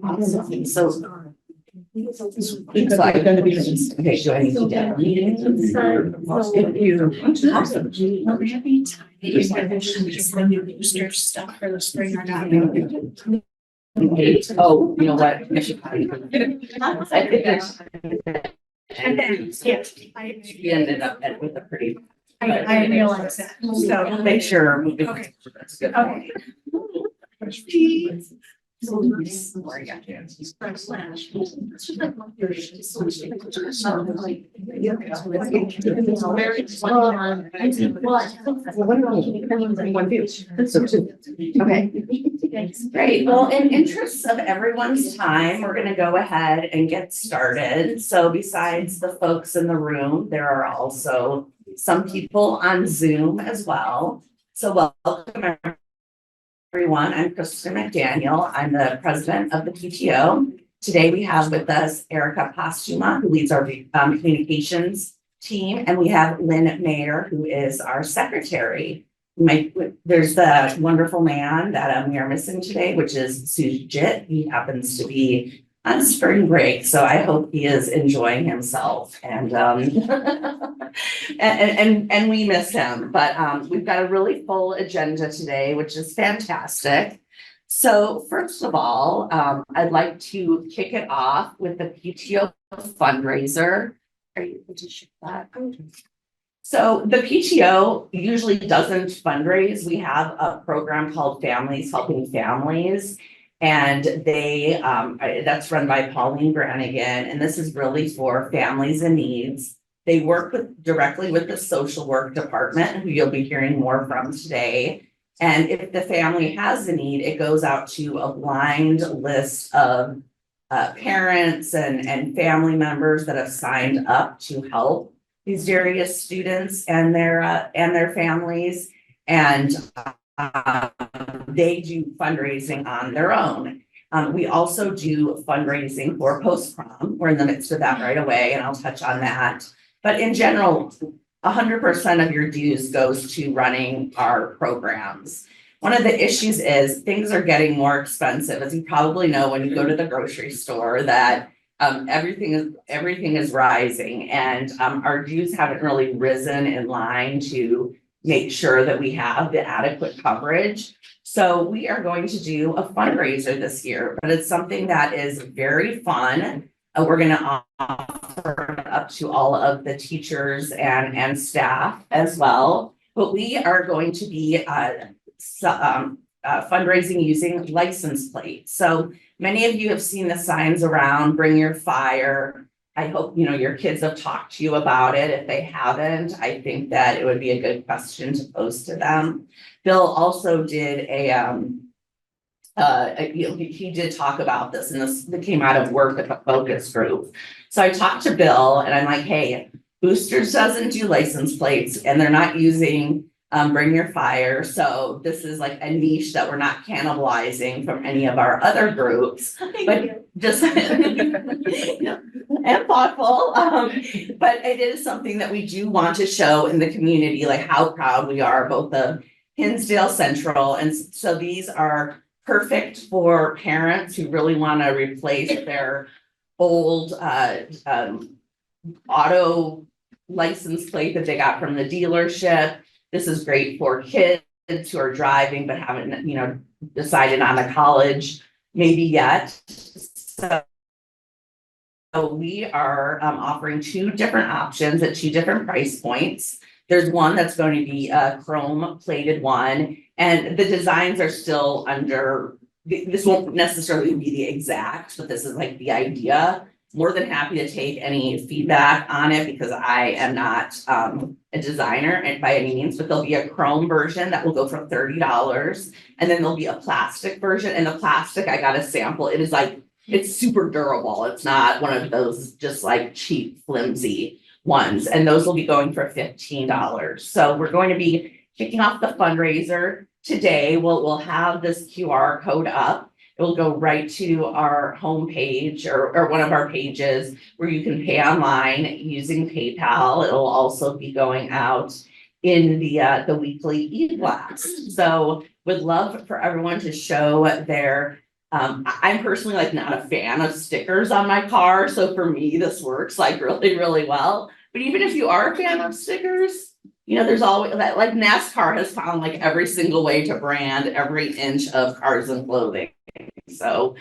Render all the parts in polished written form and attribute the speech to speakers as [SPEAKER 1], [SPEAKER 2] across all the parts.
[SPEAKER 1] Awesome. So it's like going to be okay. Do I need to get meetings? If you stuff for the spring or not. Oh, you know what? I should probably. And then, yes, we ended up with a pretty.
[SPEAKER 2] I realize that.
[SPEAKER 1] So make sure. Moving.
[SPEAKER 2] Okay.
[SPEAKER 1] That's good.
[SPEAKER 2] Okay.
[SPEAKER 1] Okay, great. Well, in interest of everyone's time, we're going to go ahead and get started. So besides the folks in the room, there are also some people on Zoom as well. So welcome everyone. I'm Kristen McDaniel. I'm the president of the PTO. Today we have with us Erica Postuma, who leads our communications team, and we have Lynn Mayer, who is our secretary. There's the wonderful man that we are missing today, which is Sujit. He happens to be on spring break, so I hope he is enjoying himself, and and we miss him. But we've got a really full agenda today, which is fantastic. So first of all, I'd like to kick it off with the PTO fundraiser. Are you able to share that? So the PTO usually doesn't fundraise. We have a program called Families Helping Families, and they that's run by Pauline Brannigan, and this is really for families in needs. They work directly with the social work department, who you'll be hearing more from today. And if the family has a need, it goes out to a blind list of parents and family members that have signed up to help these various students and their families, and they do fundraising on their own. We also do fundraising for post-prom. We're in the midst of that right away, and I'll touch on that. But in general, 100% of your dues goes to running our programs. One of the issues is things are getting more expensive. As you probably know, when you go to the grocery store, that everything is rising, and our dues haven't really risen in line to make sure that we have the adequate coverage. So we are going to do a fundraiser this year, but it's something that is very fun. We're going to offer up to all of the teachers and staff as well. But we are going to be fundraising using license plates. So many of you have seen the signs around, bring your fire. I hope your kids have talked to you about it. If they haven't, I think that it would be a good question to pose to them. Bill also did he did talk about this, and this came out of work with a focus group. So I talked to Bill, and I'm like, hey, Boosters doesn't do license plates, and they're not using Bring Your Fire. So this is like a niche that we're not cannibalizing from any of our other groups, but just and thoughtful. But it is something that we do want to show in the community, like how proud we are, both of Hinsdale Central. And so these are perfect for parents who really want to replace their old auto license plate that they got from the dealership. This is great for kids who are driving but haven't, decided on a college maybe yet. So we are offering two different options at two different price points. There's one that's going to be a chrome plated one, and the designs are still under, this won't necessarily be the exact, but this is like the idea. More than happy to take any feedback on it, because I am not a designer and by any means, but there'll be a chrome version that will go for $30. And then there'll be a plastic version, and the plastic, I got a sample. It is like, it's super durable. It's not one of those just like cheap, flimsy ones. And those will be going for $15. So we're going to be kicking off the fundraiser today. We'll have this QR code up. It will go right to our homepage or one of our pages where you can pay online using PayPal. It'll also be going out in the weekly e-blast. So would love for everyone to show their I'm personally like not a fan of stickers on my car, so for me, this works like really, really well. But even if you are a fan of stickers, you know, there's always that, like NASCAR has found like every single way to brand every inch of cars and clothing. So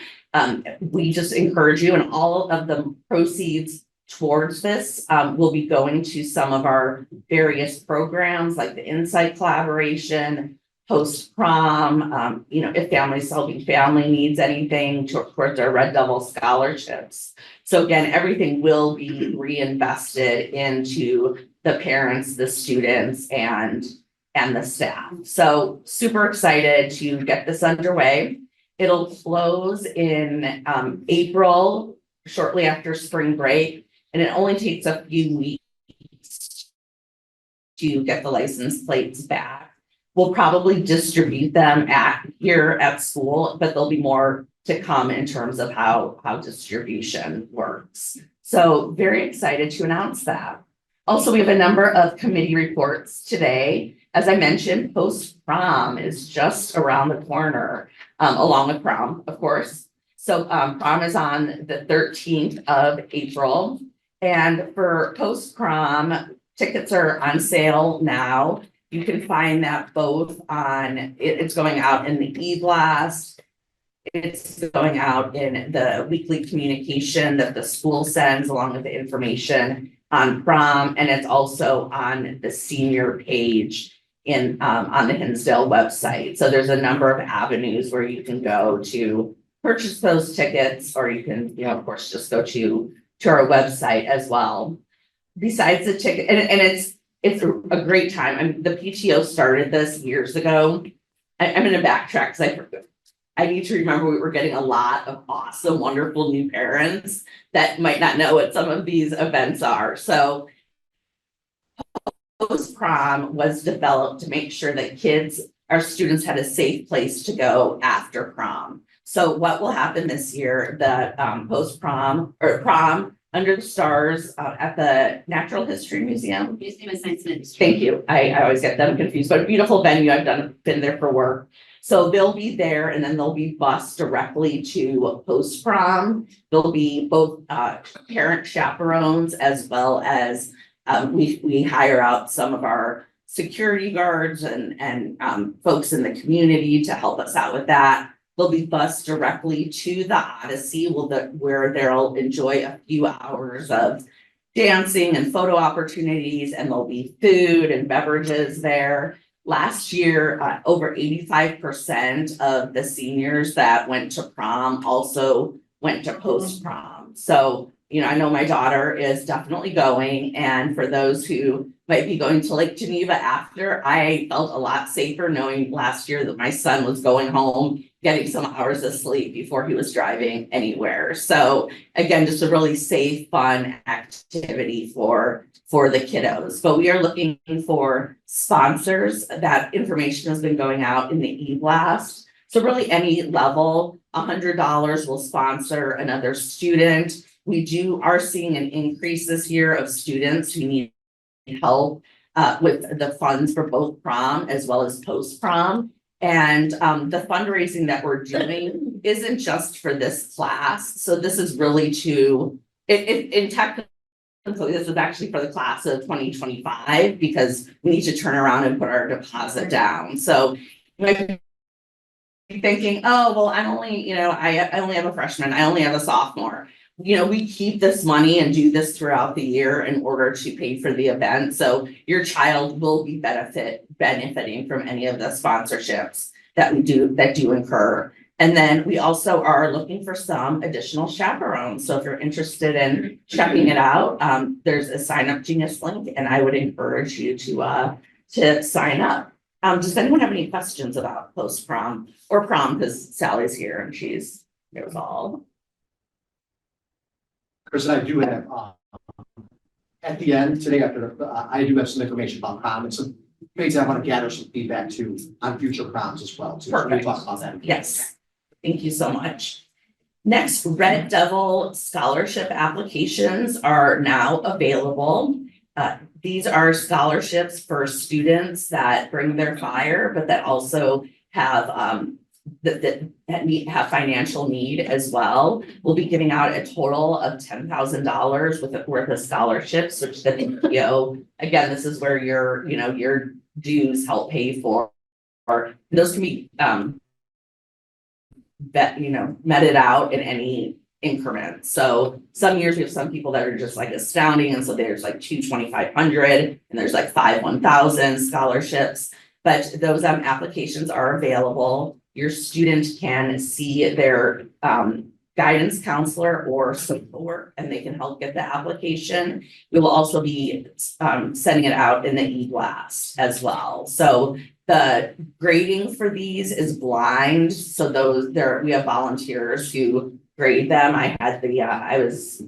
[SPEAKER 1] we just encourage you, and all of the proceeds towards this will be going to some of our various programs like the Insight Collaboration, post prom, you know, if Families Helping Family needs anything towards our Red Devil scholarships. So again, everything will be reinvested into the parents, the students, and the staff. So super excited to get this underway. It'll close in April, shortly after spring break, and it only takes a few weeks to get the license plates back. We'll probably distribute them here at school, but there'll be more to come in terms of how distribution works. So very excited to announce that. Also, we have a number of committee reports today. As I mentioned, post prom is just around the corner, along with prom, of course. So prom is on the 13th of April. And for post prom, tickets are on sale now. You can find that both on, it's going out in the e-blast. It's going out in the weekly communication that the school sends along with the information on prom, and it's also on the senior page in on the Hinsdale website. So there's a number of avenues where you can go to purchase those tickets, or you can, you know, of course, just go to our website as well. Besides the ticket, and it's a great time. I mean, the PTO started this years ago. I'm gonna backtrack because I need to remember we were getting a lot of awesome, wonderful new parents that might not know what some of these events are. So post prom was developed to make sure that our students had a safe place to go after prom. So what will happen this year, the post prom or prom under the stars at the Natural History Museum.
[SPEAKER 3] Museum of Science and Industry.
[SPEAKER 1] Thank you. I always get them confused, but a beautiful venue. Been there for work. So they'll be there, and then they'll be bused directly to post prom. There'll be both parent chaperones as well as we hire out some of our security guards and folks in the community to help us out with that. They'll be bused directly to the Odyssey, where they'll enjoy a few hours of dancing and photo opportunities, and there'll be food and beverages there. Last year, over 85% of the seniors that went to prom also went to post prom. So, you know, I know my daughter is definitely going, and for those who might be going to Lake Geneva after, I felt a lot safer knowing last year that my son was going home, getting some hours of sleep before he was driving anywhere. So again, just a really safe, fun activity for the kiddos. But we are looking for sponsors. That information has been going out in the e-blast. So really any level, $100 will sponsor another student. We are seeing an increase this year of students who need help with the funds for both prom as well as post prom. And the fundraising that we're doing isn't just for this class. So this is really technically, this is actually for the class of 2025, because we need to turn around and put our deposit down. So you might be thinking, oh, well, I only have a freshman, I only have a sophomore. You know, we keep this money and do this throughout the year in order to pay for the event. So your child will be benefiting from any of the sponsorships that do incur. And then we also are looking for some additional chaperones. So if you're interested in checking it out, there's a sign up Genius link, and I would encourage you to sign up. Does anyone have any questions about post prom or prom? Because Sally's here and she's knows all.
[SPEAKER 4] Chris and I do have, at the end today, I do have some information about prom and some things I want to gather some feedback to on future proms as well. So we'll
[SPEAKER 1] Perfect.
[SPEAKER 4] talk about that.
[SPEAKER 1] Yes, thank you so much. Next, Red Devil scholarship applications are now available. These are scholarships for students that bring their fire, but that also have that have financial need as well. We'll be giving out a total of $10,000 worth of scholarships, which the PTO, again, this is where your dues help pay for. Or those can be meted out in any increment. So some years we have some people that are just like astounding, and so there's like 2,500 and there's like 1,000 scholarships. But those applications are available. Your student can see their guidance counselor or support, and they can help get the application. We will also be sending it out in the e-blast as well. So the grading for these is blind. So we have volunteers who grade them. I was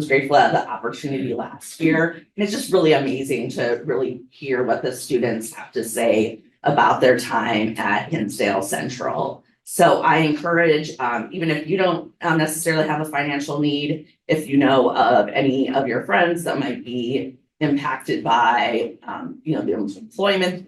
[SPEAKER 1] grateful at the opportunity last year. And it's just really amazing to really hear what the students have to say about their time at Hinsdale Central. So I encourage, even if you don't necessarily have a financial need, if you know of any of your friends that might be impacted by, the unemployment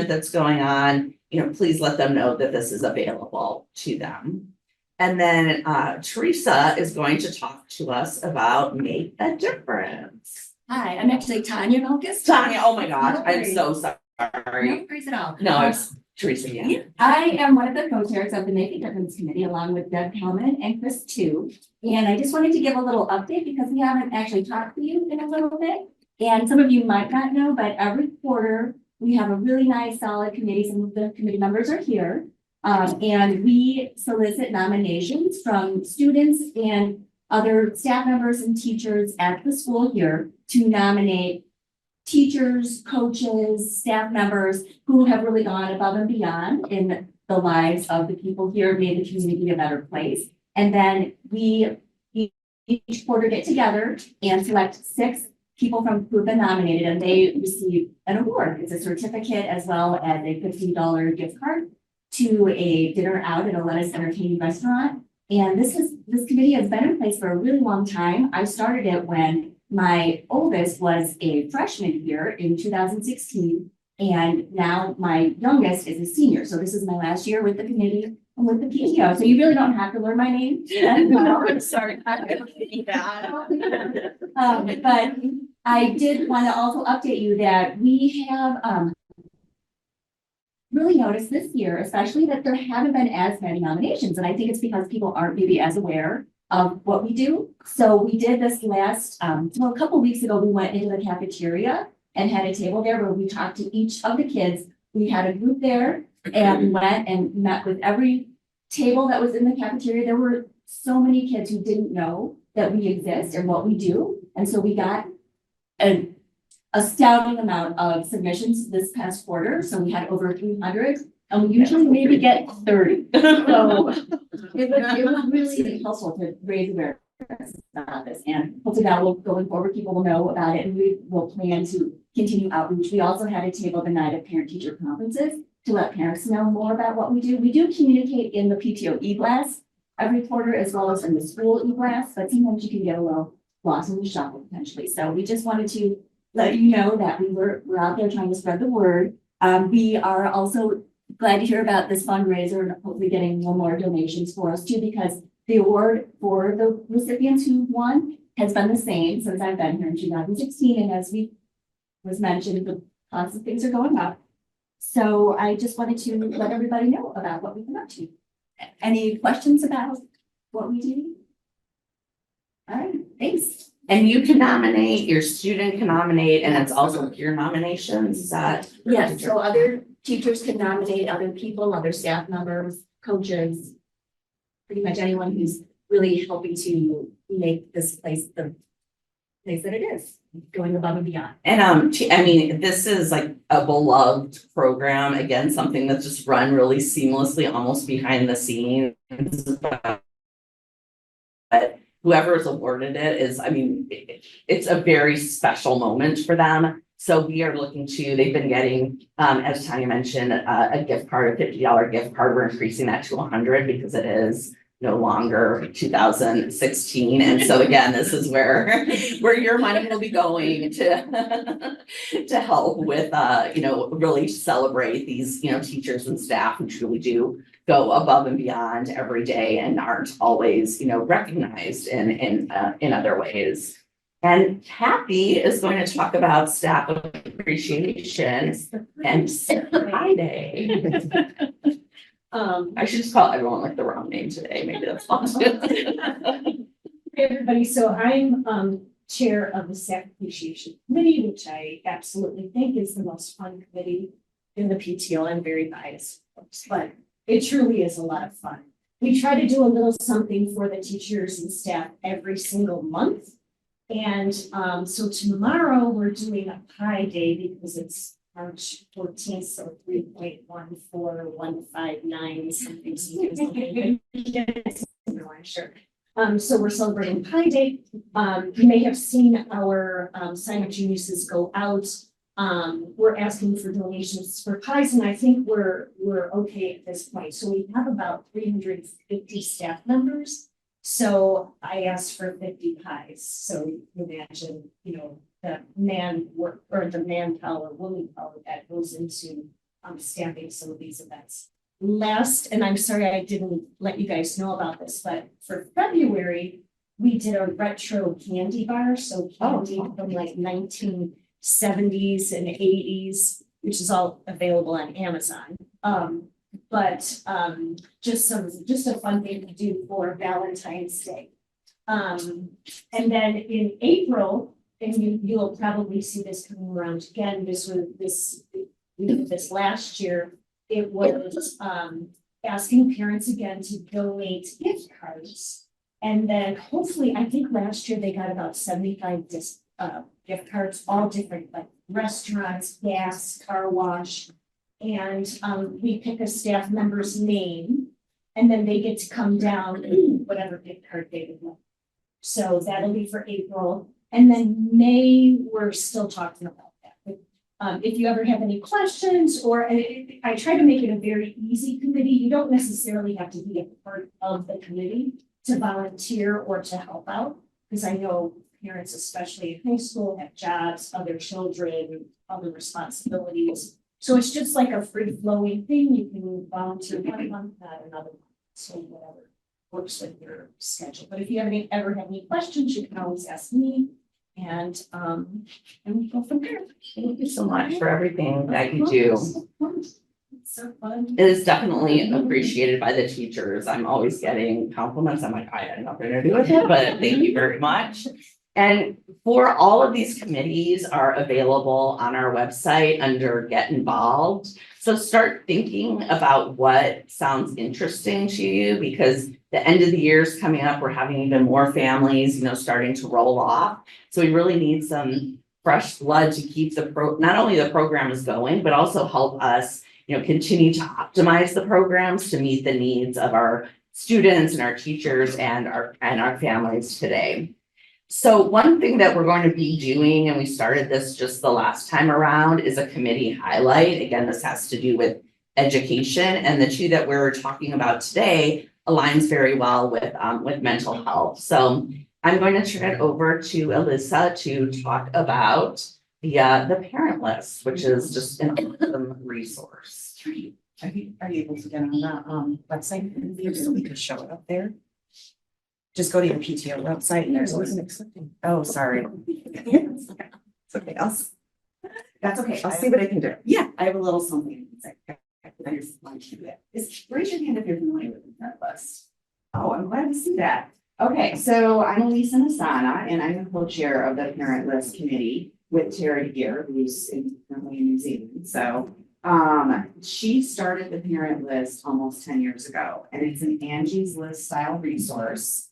[SPEAKER 1] that's going on, please let them know that this is available to them. And then Teresa is going to talk to us about Make a Difference.
[SPEAKER 3] Hi, I'm actually Tanya Milkus.
[SPEAKER 1] Tanya, oh my gosh,
[SPEAKER 3] No
[SPEAKER 1] I'm
[SPEAKER 3] worries.
[SPEAKER 1] so sorry.
[SPEAKER 3] No worries at all.
[SPEAKER 1] No, it's Teresa, yeah.
[SPEAKER 3] I am one of the co-chairs of the Make a Difference Committee, along with Deb Hellman and Chris too. And I just wanted to give a little update because we haven't actually talked to you in a little bit. And some of you might not know, but every quarter we have a really nice solid committee. Some of the committee members are here. And we solicit nominations from students and other staff members and teachers at the school here to nominate teachers, coaches, staff members who have really gone above and beyond in the lives of the people here, made the community a better place. And then we each quarter get together and select 6 people who have been nominated, and they receive an award. It's a certificate as well as a $50 gift card to a dinner out at a Let Us Entertain restaurant. And this committee has been in place for a really long time. I started it when my oldest was a freshman here in 2016. And now my youngest is a senior. So this is my last year with the committee and with the PTO. So you really don't have to learn my name.
[SPEAKER 1] I'm sorry.
[SPEAKER 3] But I did want to also update you that we have really noticed this year, especially that there haven't been as many nominations. And I think it's because people aren't maybe as aware of what we do. So we did this last, a couple weeks ago, we went into the cafeteria and had a table there where we talked to each of the kids. We had a group there and we went and met with every table that was in the cafeteria. There were so many kids who didn't know that we exist and what we do. And so we got an astounding amount of submissions this past quarter. So we had over 300 and we usually maybe get 30. So it was really helpful to raise awareness about this, and hopefully that will, going forward, people will know about it and we will plan to continue outreach. We also had a table the night of parent-teacher conferences to let parents know more about what we do. We do communicate in the PTO e-blast every quarter as well as in the school e-blast, but sometimes you can get a little lost in the shuffle potentially. So we just wanted to let you know that we're out there trying to spread the word. We are also glad to hear about this fundraiser and hopefully getting more donations for us too, because the award for the recipients who won has been the same since I've been here in 2016. And as was mentioned, the cost of things are going up. So I just wanted to let everybody know about what we've been up to. Any questions about what we do? All right, thanks.
[SPEAKER 1] And you can nominate, your student can nominate, and it's also peer nominations, is that?
[SPEAKER 3] Yes, so other teachers can nominate other people, other staff members, coaches, pretty much anyone who's really helping to make this place the place that it is, going above and beyond.
[SPEAKER 1] And this is like a beloved program, again, something that's just run really seamlessly, almost behind the scenes. But whoever is awarded it is, it's a very special moment for them. So we are looking to, they've been getting, as Tanya mentioned, a gift card, a $50 gift card. We're increasing that to 100 because it is, no longer 2016. And so again, this is where your money will be going to to help with, really celebrate these, teachers and staff who truly do go above and beyond every day and aren't always, recognized in other ways. And Kathy is going to talk about staff appreciation and Friday. I should just call everyone like the wrong name today. Maybe that's fun.
[SPEAKER 2] Hey, everybody, so I'm chair of the staff appreciation committee, which I absolutely think is the most fun committee in the PTO. I'm very biased, of course, but it truly is a lot of fun. We try to do a little something for the teachers and staff every single month. And so tomorrow we're doing a pie day because it's March 14th, so 3.14159 something. No, I'm sure. So we're celebrating Pi Day. You may have seen our sign up geniuses go out. We're asking for donations for pies, and I think we're okay at this point. So we have about 350 staff members. So I asked for 50 pies. So you can imagine, the manpower, woman power that goes into staffing some of these events. Last, and I'm sorry I didn't let you guys know about this, but for February, we did a retro candy bar. So candy from like 1970s and 80s, which is all available on Amazon. Just a fun thing to do for Valentine's Day. And then in April, and you'll probably see this coming around again, this last year, it was asking parents again to donate gift cards. And then hopefully, I think last year they got about 75 gift cards, all different, like restaurants, gas, car wash. And we pick a staff member's name, and then they get to come down whatever gift card they would like. So that'll be for April. And then May, we're still talking about that. But, if you ever have any questions, or I try to make it a very easy committee. You don't necessarily have to be a part of the committee to volunteer or to help out, because I know parents, especially in high school, have jobs, other children, other responsibilities. So it's just like a free flowing thing. You can volunteer 1 month, not another month. So whatever works with your schedule. But if you ever have any questions, you can always ask me. And we go from there.
[SPEAKER 1] Thank you so much for everything that you do.
[SPEAKER 2] It's so fun.
[SPEAKER 1] It is definitely appreciated by the teachers. I'm always getting compliments. I'm like, I had nothing to do with it, but thank you very much. And for all of these committees are available on our website under Get Involved. So start thinking about what sounds interesting to you, because the end of the year is coming up. We're having even more families, starting to roll off. So we really need some fresh blood to keep not only the programs going, but also help us, continue to optimize the programs to meet the needs of our students and our teachers and our families today. So one thing that we're going to be doing, and we started this just the last time around, is a committee highlight. Again, this has to do with education, and the two that we're talking about today aligns very well with mental health. So I'm going to turn it over to Alyssa to talk about the parent list, which is just an awesome resource.
[SPEAKER 5] Are you able to get on the website so we could show it up there? Just go to your PTO website and there's. Oh, sorry. It's okay. That's okay. I'll see what I can do. Yeah, I have a little something.
[SPEAKER 1] Raise your hand if you're familiar with the parent list. Oh, I'm glad to see that. Okay, so I'm Elisa Nasana, and I'm the co-chair of the Parent List Committee with Tara here, who's currently in New Zealand. So she started the Parent List almost 10 years ago, and it's an Angie's List style resource.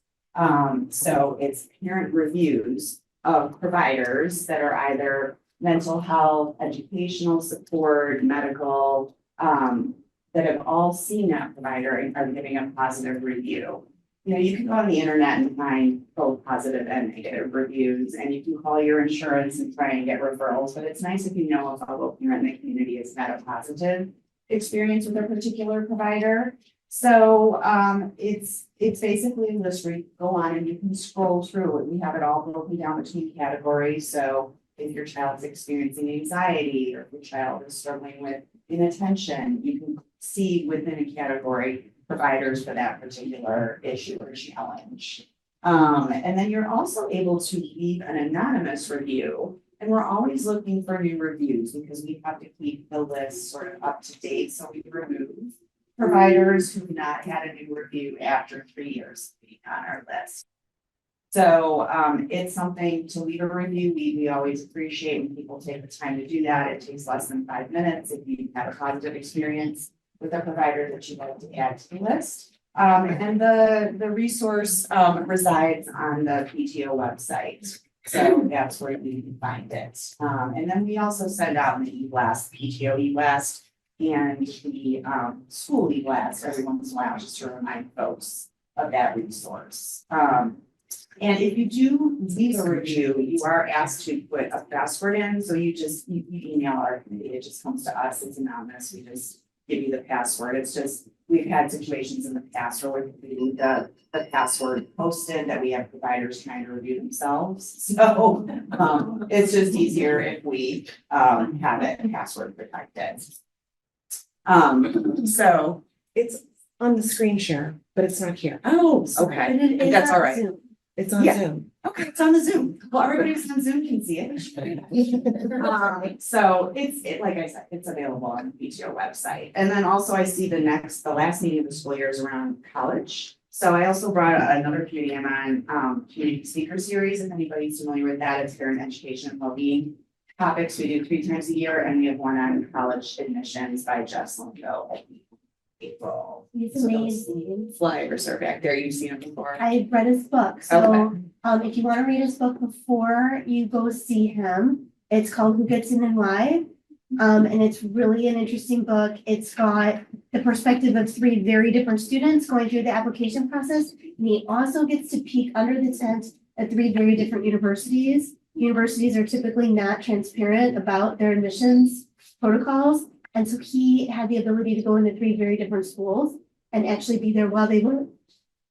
[SPEAKER 1] So it's parent reviews of providers that are either mental health, educational support, medical, that have all seen that provider and are giving a positive review. You can go on the internet and find both positive and negative reviews, and you can call your insurance and try and get referrals, but it's nice if you know if a local parent in the community has had a positive experience with a particular provider.
[SPEAKER 5] So, it's basically a list where you go on and you can scroll through it. We have it all broken down between categories, so if your child's experiencing anxiety or if your child is struggling with inattention, you can see within a category providers for that particular issue or challenge. And then you're also able to leave an anonymous review. And we're always looking for new reviews because we have to keep the list sort of up to date. So we remove providers who've not had a new review after 3 years of being on our list. So it's something to leave a review. We always appreciate when people take the time to do that. It takes less than 5 minutes if you have a positive experience with a provider that you'd like to add to the list. And the resource resides on the PTO website. So that's where you can find it. And then we also send out an e-blast, PTO e-blast, and the school e-blast every once in a while, just to remind folks of that resource. And if you do leave a review, you are asked to put a password in, so you email our committee, it just comes to us, it's anonymous, we just give you the password. It's just, we've had situations in the past where we need the password posted that we have providers trying to review themselves. So it's just easier if we have it password protected. So
[SPEAKER 6] It's on the screen share, but it's not here.
[SPEAKER 5] oh,
[SPEAKER 3] But
[SPEAKER 5] okay,
[SPEAKER 3] it is
[SPEAKER 5] that's
[SPEAKER 3] on
[SPEAKER 5] all right.
[SPEAKER 3] Zoom.
[SPEAKER 6] It's on
[SPEAKER 5] Yeah.
[SPEAKER 6] Zoom.
[SPEAKER 5] Okay, it's on the Zoom. Well, everybody who's on Zoom can see it. So like I said, it's available on the PTO website. And then also I see the last meeting of the school year is around college. So I also brought another community, I'm on, community speaker series. If anybody's familiar with that, it's parent education and well-being topics we do 3 times a year. And we have one on college admissions by Jeff Lingo at April.
[SPEAKER 3] He's
[SPEAKER 5] So those
[SPEAKER 3] amazing.
[SPEAKER 5] Flyers are back there. You've seen them before.
[SPEAKER 3] I read his book, so,
[SPEAKER 5] Okay.
[SPEAKER 3] if you wanna read his book before you go see him, it's called Who Gets In and Why. And it's really an interesting book. It's got the perspective of 3 very different students going through the application process. And he also gets to peek under the tent at 3 very different universities. Universities are typically not transparent about their admissions protocols. And so he had the ability to go into 3 very different schools and actually be there while they were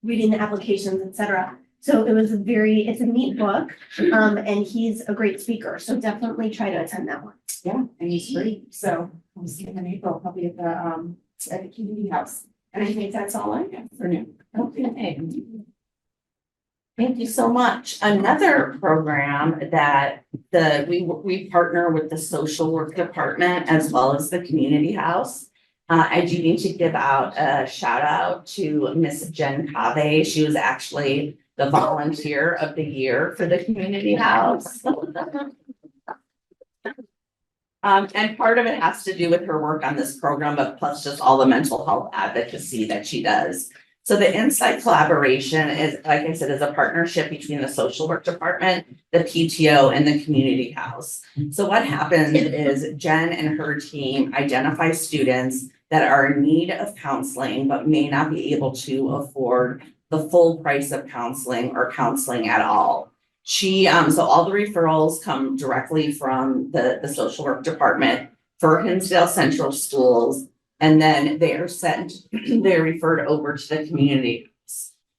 [SPEAKER 3] reading the applications, et cetera. So it's a neat book, and he's a great speaker, so definitely try to attend that one.
[SPEAKER 5] Yeah, and he's free, so I'll see him in April, probably at the community house. And I think that's all I have for now.
[SPEAKER 1] Okay. Thank you so much. Another program that we partner with the social work department as well as the community house. I do need to give out a shout out to Miss Jen Cave. She was actually the volunteer of the year for the community house. And part of it has to do with her work on this program, but plus just all the mental health advocacy that she does. So the Insight collaboration is, like I said, is a partnership between the social work department, the PTO, and the community house. So what happens is Jen and her team identify students that are in need of counseling, but may not be able to afford the full price of counseling or counseling at all. So all the referrals come directly from the social work department for Hinsdale Central Schools. And then they're referred over to the community.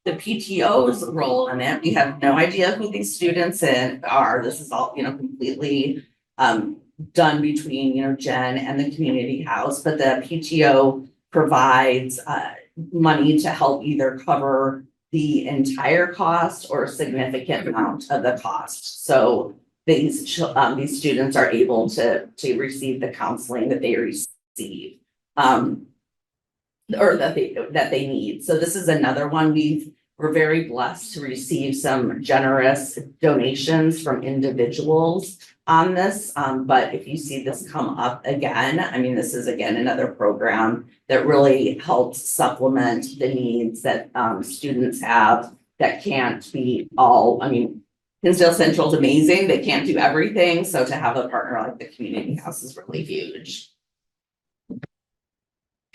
[SPEAKER 1] The PTO's role in it, we have no idea who these students are. This is all, completely done between, Jen and the community house, but the PTO provides money to help either cover the entire cost or a significant amount of the cost. So these students are able to receive the counseling that they receive. Or that they need. So this is another one. We're very blessed to receive some generous donations from individuals on this. But if you see this come up again, this is again another program that really helps supplement the needs that students have that can't be all, Hinsdale Central is amazing. They can't do everything. So to have a partner like the community house is really huge.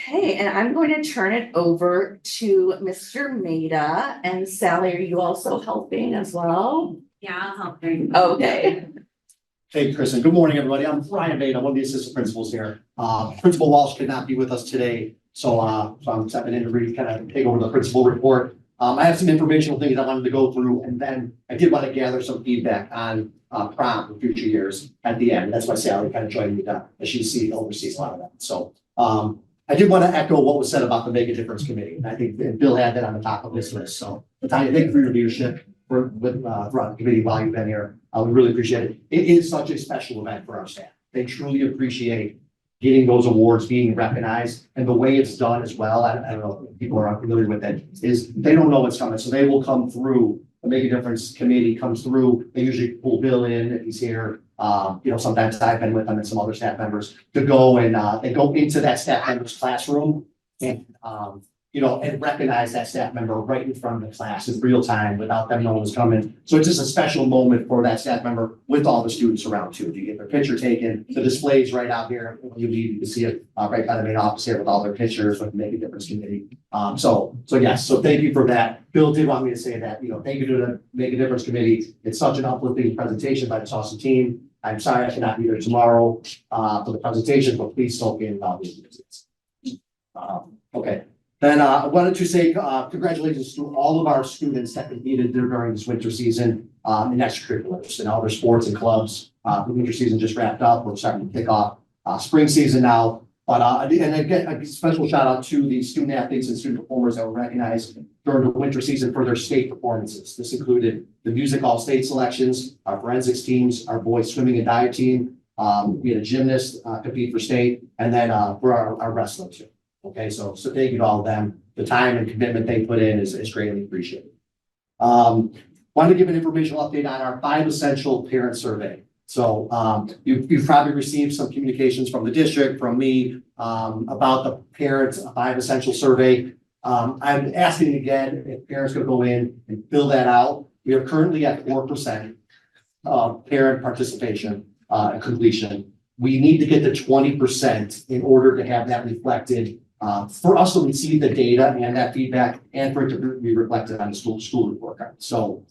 [SPEAKER 1] Okay, and I'm going to turn it over to Mr. Maida, and Sally, are you also helping as well?
[SPEAKER 2] Yeah, I'll help her.
[SPEAKER 1] Okay,
[SPEAKER 4] Thank you, Kristen. Good morning, everybody. I'm Brian Bate. I'm one of the assistant principals here. Principal Walsh could not be with us today So I'm stepping in to really kind of take over the principal report. I have some informational things I wanted to go through, and then I did want to gather some feedback on prom for future years at the end. That's why Sally kind of joined me as she oversees a lot of that. So I did want to echo what was said about the Make a Difference Committee. And I think that Bill had that on the top of this list. So Tanya, thank you for your leadership throughout the committee while you've been here. We really appreciate it. It is such a special event for our staff. They truly appreciate getting those awards, being recognized, and the way it's done as well. I don't know if people are unfamiliar with it, is they don't know what's coming. So they will come through, the Make a Difference Committee comes through. They usually pull Bill in if he's here. Sometimes I've been with them and some other staff members to go and they go into that staff member's classroom and and recognize that staff member right in front of the class in real time without them knowing what's coming. So it's just a special moment for that staff member with all the students around too. You get their picture taken, the display's right out here. When you leave, you can see it right by the main office here with all their pictures with the Make a Difference Committee. So thank you for that. Bill did want me to say that, thank you to the Make a Difference Committee. It's such an uplifting presentation by this awesome team. I'm sorry I cannot be there tomorrow for the presentation, but please soak in about these visits. Okay. Then I wanted to say congratulations to all of our students that competed during this winter season in extracurriculars and all their sports and clubs. The winter season just wrapped up. We're starting to kick off spring season now. But and again, a special shout out to the student athletes and student performers that were recognized during the winter season for their state performances. This included the music all-state selections, our forensics teams, our boys swimming and dive team. We had a gymnast compete for state, and then for our wrestling too. Okay, so thank you to all of them. The time and commitment they put in is greatly appreciated. Wanted to give an informational update on our 5 essential parent survey. So you've probably received some communications from the district, from me, about the parent 5 essential survey. I'm asking again if parents could go in and fill that out. We are currently at 4% parent participation and completion. We need to get to 20% in order to have that reflected for us to receive the data and that feedback and for it to be reflected on the school report card. So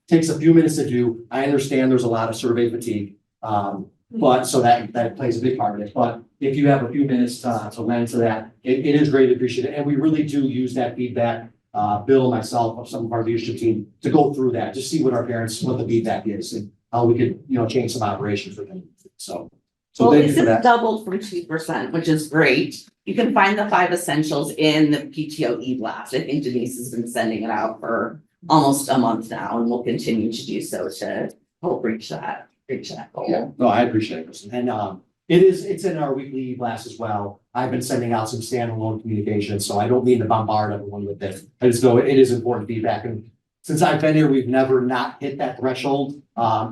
[SPEAKER 4] takes a few minutes to do. I understand there's a lot of survey fatigue, but so that plays a big part of it. But if you have a few minutes to lend to that, it is greatly appreciated. And we really do use that feedback, Bill, myself, some of our leadership team, to go through that, just see what the feedback is and how we could, change some operations for them. So
[SPEAKER 1] Well,
[SPEAKER 4] thank you
[SPEAKER 1] this
[SPEAKER 4] for
[SPEAKER 1] is
[SPEAKER 4] that.
[SPEAKER 1] doubled from 2%, which is great. You can find the 5 essentials in the PTO e-blast. I think Denise has been sending it out for almost a month now, and will continue to do so to help reach that goal.
[SPEAKER 4] Yeah, no, I appreciate it. And it's in our weekly blast as well. I've been sending out some standalone communications, so I don't mean to bombard everyone with it. I just know it is important feedback. And since I've been here, we've never not hit that threshold.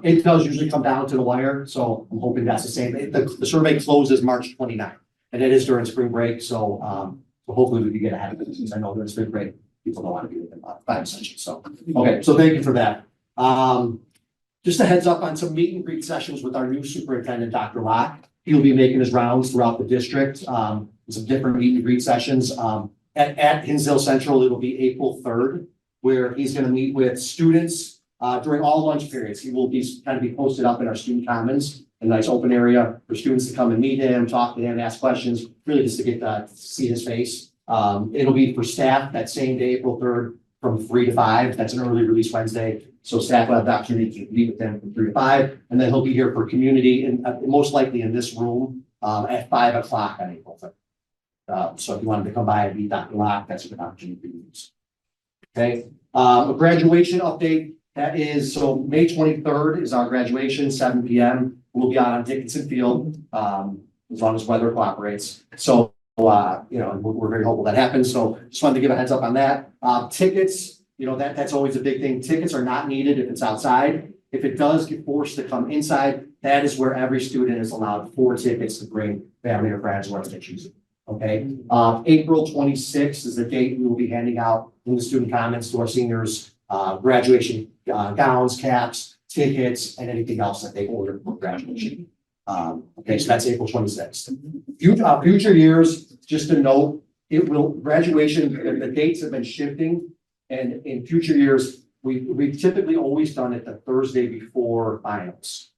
[SPEAKER 4] It does usually come down to the wire, so I'm hoping that's the same. The survey closes March 29th, and it is during spring break, so hopefully we can get ahead of it, since I know during spring break, people don't want to be within 5 essentials. So, okay, so thank you for that. Just a heads up on some meet and greet sessions with our new superintendent, Dr. Locke. He'll be making his rounds throughout the district, some different meet and greet sessions. At Hinsdale Central, it'll be April 3rd, where he's going to meet with students during all lunch periods. He will be posted up in our student commons, a nice open area for students to come and meet him, talk to him, ask questions, really just to get to see his face. It'll be for staff that same day, April 3rd, from 3 to 5. That's an early release Wednesday. So staff will have the opportunity to meet with them from 3 to 5. And then he'll be here for community and most likely in this room at 5 o'clock on April 3rd. So if you wanted to come by and meet Dr. Locke, that's a good opportunity for you. Okay, a graduation update. That is, so May 23rd is our graduation, 7 p.m. We'll be out on Dickinson Field, as long as weather cooperates. So, we're very hopeful that happens. So just wanted to give a heads up on that. Tickets, that's always a big thing. Tickets are not needed if it's outside. If it does get forced to come inside, that is where every student is allowed 4 tickets to bring family or friends, whatever they choose. Okay, April 26th is the date we will be handing out in the student comments to our seniors, graduation gowns, caps, tickets, and anything else that they ordered for graduation. Okay, so that's April 26th. Future years, just to note, graduation, the dates have been shifting, and in future years, we've typically always done it the Thursday before finals.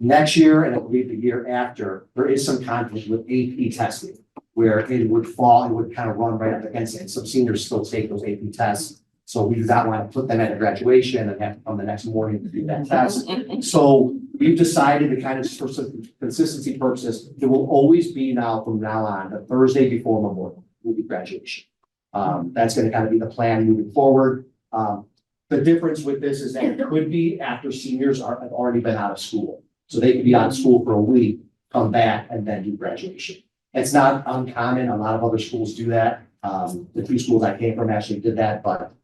[SPEAKER 4] Next year, and I believe the year after, there is some conflict with AP testing, where it would fall, it would kind of run right up against it. And some seniors still take those AP tests. So we do not want to put them at a graduation and have to come the next morning to do that test. So we've decided to kind of, for some consistency purposes, there will always be now from now on, the Thursday before Memorial will be graduation. That's going to kind of be the plan moving forward. The difference with this is that it could be after seniors have already been out of school. So they could be out of school for a week, come back and then do graduation. It's not uncommon. A lot of other schools do that. The two schools I came from actually did that, but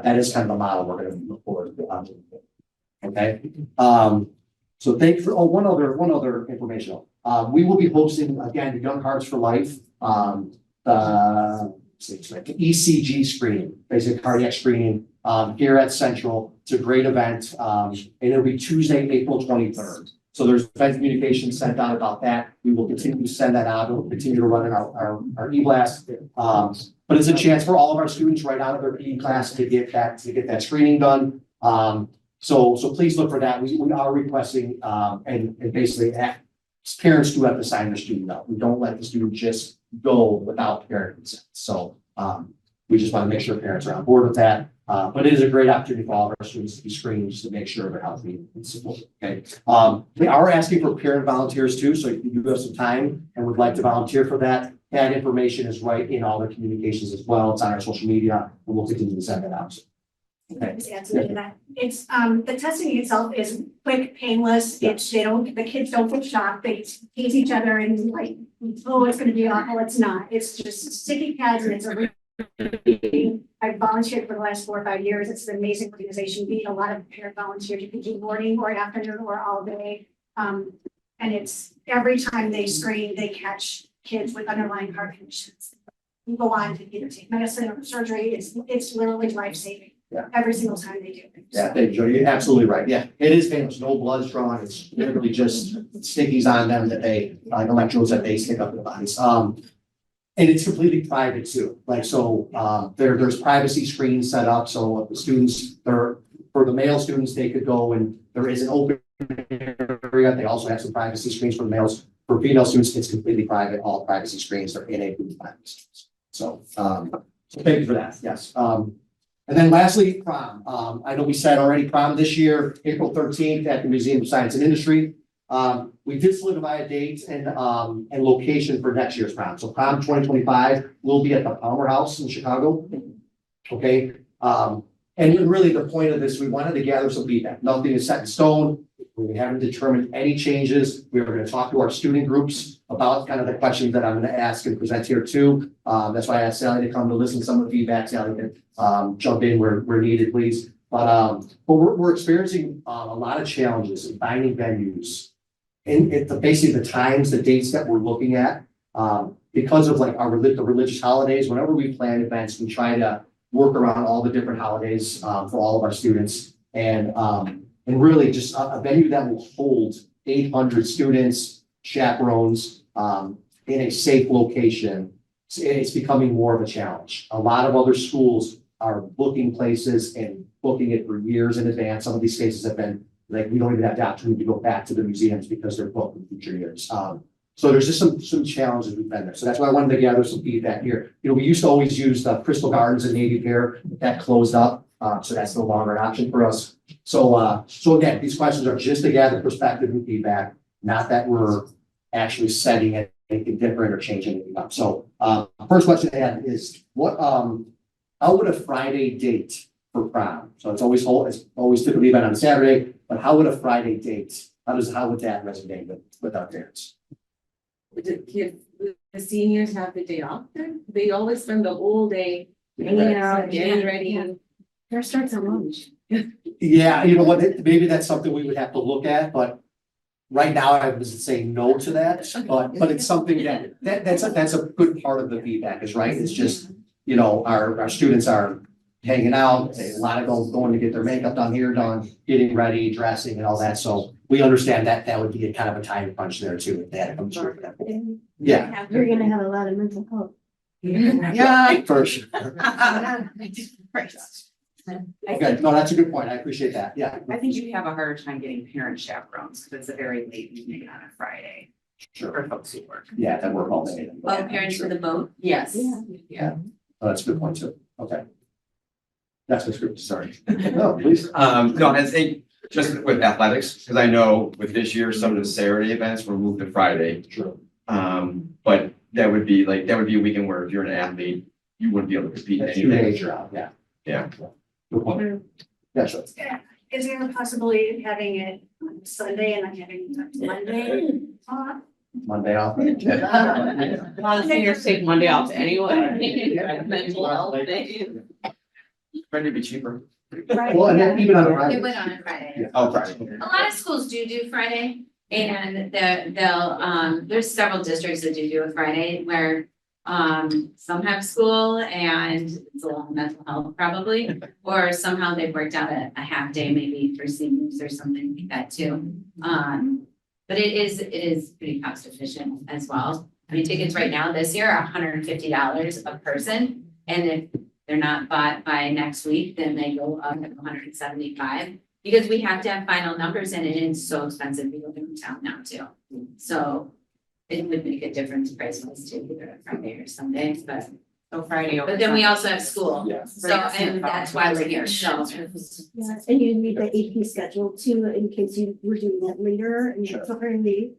[SPEAKER 4] that is kind of the model we're going to look forward to. Okay. So thank you for, one other information. We will be hosting again, the Young Hearts for Life, the ECG screening, basic cardiac screening, here at Central. It's a great event. And it'll be Tuesday, April 23rd. So there's event communication sent out about that. We will continue to send that out. We'll continue to run our e-blast. But it's a chance for all of our students right out of their PE class to get that screening done. So please look for that. We are requesting, and basically parents do have to sign their student up. We don't let the student just go without parent consent. So we just want to make sure parents are on board with that. But it is a great opportunity for all of our students to be screened just to make sure they're healthy and supported. Okay. We are asking for parent volunteers too. So if you do have some time and would like to volunteer for that, that information is right in all the communications as well. It's on our social media, and we'll continue to send that out. Okay.
[SPEAKER 7] Just answer to that. It's, the testing itself is quick, painless. It's, the kids don't get shocked. They tease each other and like, oh, it's gonna be awful. It's not. It's just sticky pads and it's a I've volunteered for the last 4 or 5 years. It's an amazing organization. We need a lot of parent volunteers. You can do morning or afternoon or all day. And it's every time they screen, they catch kids with underlying heart conditions. We go on to either take medicine or surgery. It's literally life-saving.
[SPEAKER 4] Yeah.
[SPEAKER 7] Every single time they do it.
[SPEAKER 4] Yeah, thank you, Jody. You're absolutely right. Yeah, it is painless. No blood's drawn. It's literally just stickies on them that they, electrodes that they stick up their bodies. And it's completely private too. Like, so, there's privacy screens set up. So the students, for the male students, they could go and there is an open area. They also have some privacy screens for the males. For female students, it's completely private. All privacy screens are in a privacy. So thank you for that. Yes. And then lastly, prom. I know we said already prom this year, April 13th at the Museum of Science and Industry. We did solidify a date and location for next year's prom. So prom 2025 will be at the Palmer House in Chicago. Okay. And really the point of this, we wanted to gather some feedback. Nothing is set in stone. We haven't determined any changes. We are going to talk to our student groups about kind of the questions that I'm going to ask and present here too. That's why I asked Sally to come to listen to some of the feedback. Sally can jump in where needed, please. But we're experiencing a lot of challenges in finding venues. And basically the times, the dates that we're looking at, because of like the religious holidays, whenever we plan events, we try to work around all the different holidays for all of our students. And really just a venue that will hold 800 students, chaperones, in a safe location. It's becoming more of a challenge. A lot of other schools are booking places and booking it for years in advance. Some of these spaces have been like, we don't even have the opportunity to go back to the museums because they're booked in future years. So there's just some challenges we've been there. So that's why I wanted to gather some feedback here. You know, we used to always use the Crystal Gardens in Navy Pier. That closed up. So that's no longer an option for us. So again, these questions are just to gather perspective and feedback, not that we're actually setting anything different or changing anything up. So first question I have is how would a Friday date for prom? So it's always typically been on a Saturday, but how would a Friday date, how would that resonate with our parents?
[SPEAKER 8] Would the seniors have the day off then? They always spend the whole day hanging out, getting ready. Their starts at lunch.
[SPEAKER 4] Yeah, you know what, maybe that's something we would have to look at, but right now I would say no to that, but it's something that's a good part of the feedback is right. It's just, you know, our students are hanging out, a lot of going to get their makeup done, hair done, getting ready, dressing and all that. So we understand that would be a kind of a time crunch there too, if that comes through. Yeah.
[SPEAKER 2] You're gonna have a lot of mental health.
[SPEAKER 8] Yeah.
[SPEAKER 4] For sure. Okay, no, that's a good point. I appreciate that. Yeah.
[SPEAKER 1] I think you have a harder time getting parent chaperones because it's a very late evening on a Friday.
[SPEAKER 4] Sure,
[SPEAKER 1] for folks who work.
[SPEAKER 4] yeah, that work all day.
[SPEAKER 3] All parents for the vote.
[SPEAKER 1] Yes.
[SPEAKER 4] Oh, that's a good point too, okay. That's what's good, sorry. No, please.
[SPEAKER 9] No, I think just with athletics, because I know with this year, some of the Saturday events were moved to Friday.
[SPEAKER 4] Sure.
[SPEAKER 9] But that would be a weekend where if you're an athlete, you wouldn't be able to compete
[SPEAKER 4] That's 2 days
[SPEAKER 9] anyway.
[SPEAKER 4] you're out, yeah.
[SPEAKER 9] Yeah.
[SPEAKER 4] Good point. Yeah, sure.
[SPEAKER 7] Is there a possibility of having it on Sunday and then having Monday off?
[SPEAKER 4] Monday off.
[SPEAKER 1] A lot of seniors take Monday off anyway. Mental health day.
[SPEAKER 9] Trying to be cheaper.
[SPEAKER 4] Well, and then even on a
[SPEAKER 10] It
[SPEAKER 4] Friday.
[SPEAKER 10] went on a Friday.
[SPEAKER 4] Yeah.
[SPEAKER 9] Oh, Friday.
[SPEAKER 10] A lot of schools do Friday and there's several districts that do a Friday where some have school and it's a lot of mental health probably, or somehow they've worked out a half day maybe for seniors or something like that too. But it is pretty cost efficient as well. I mean, tickets right now this year are $150 a person. And if they're not bought by next week, then they go up to $175. Because we have to have final numbers and it is so expensive to go to town now too. So it would make a difference price wise too, either a Friday or Sunday, but
[SPEAKER 1] Friday.
[SPEAKER 10] but then we also have school.
[SPEAKER 4] Yeah.
[SPEAKER 10] So and that's why we're here, so.
[SPEAKER 2] Yeah, and you need the AP schedule too, in case you were doing that later and
[SPEAKER 4] Sure.
[SPEAKER 2] it's already.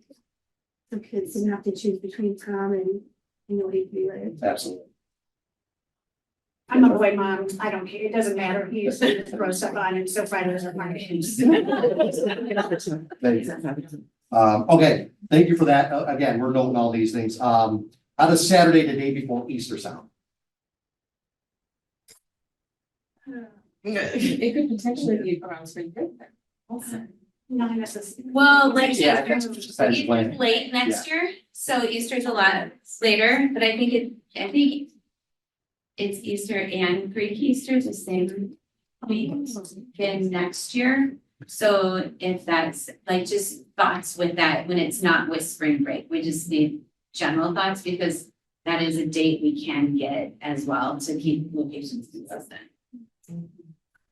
[SPEAKER 2] The kids didn't have to choose between prom and, AP, right?
[SPEAKER 4] Absolutely.
[SPEAKER 7] I'm a boy mom, I don't care, it doesn't matter, he used to throw stuff on and so Fridays are my days.
[SPEAKER 4] Okay, thank you for that. Again, we're noting all these things. How does Saturday, the day before Easter sound?
[SPEAKER 8] It could potentially be around spring break then. Also.
[SPEAKER 7] Not necessarily.
[SPEAKER 10] Well, like
[SPEAKER 4] Yeah,
[SPEAKER 10] Easter,
[SPEAKER 4] that's just kind of
[SPEAKER 10] Easter's
[SPEAKER 4] plan.
[SPEAKER 10] late next year, so Easter's a lot later, but I think it's Easter and Greek Easter the same week in next year. So if that's like just thoughts with that, when it's not with spring break, we just need general thoughts because that is a date we can get as well to keep locations consistent.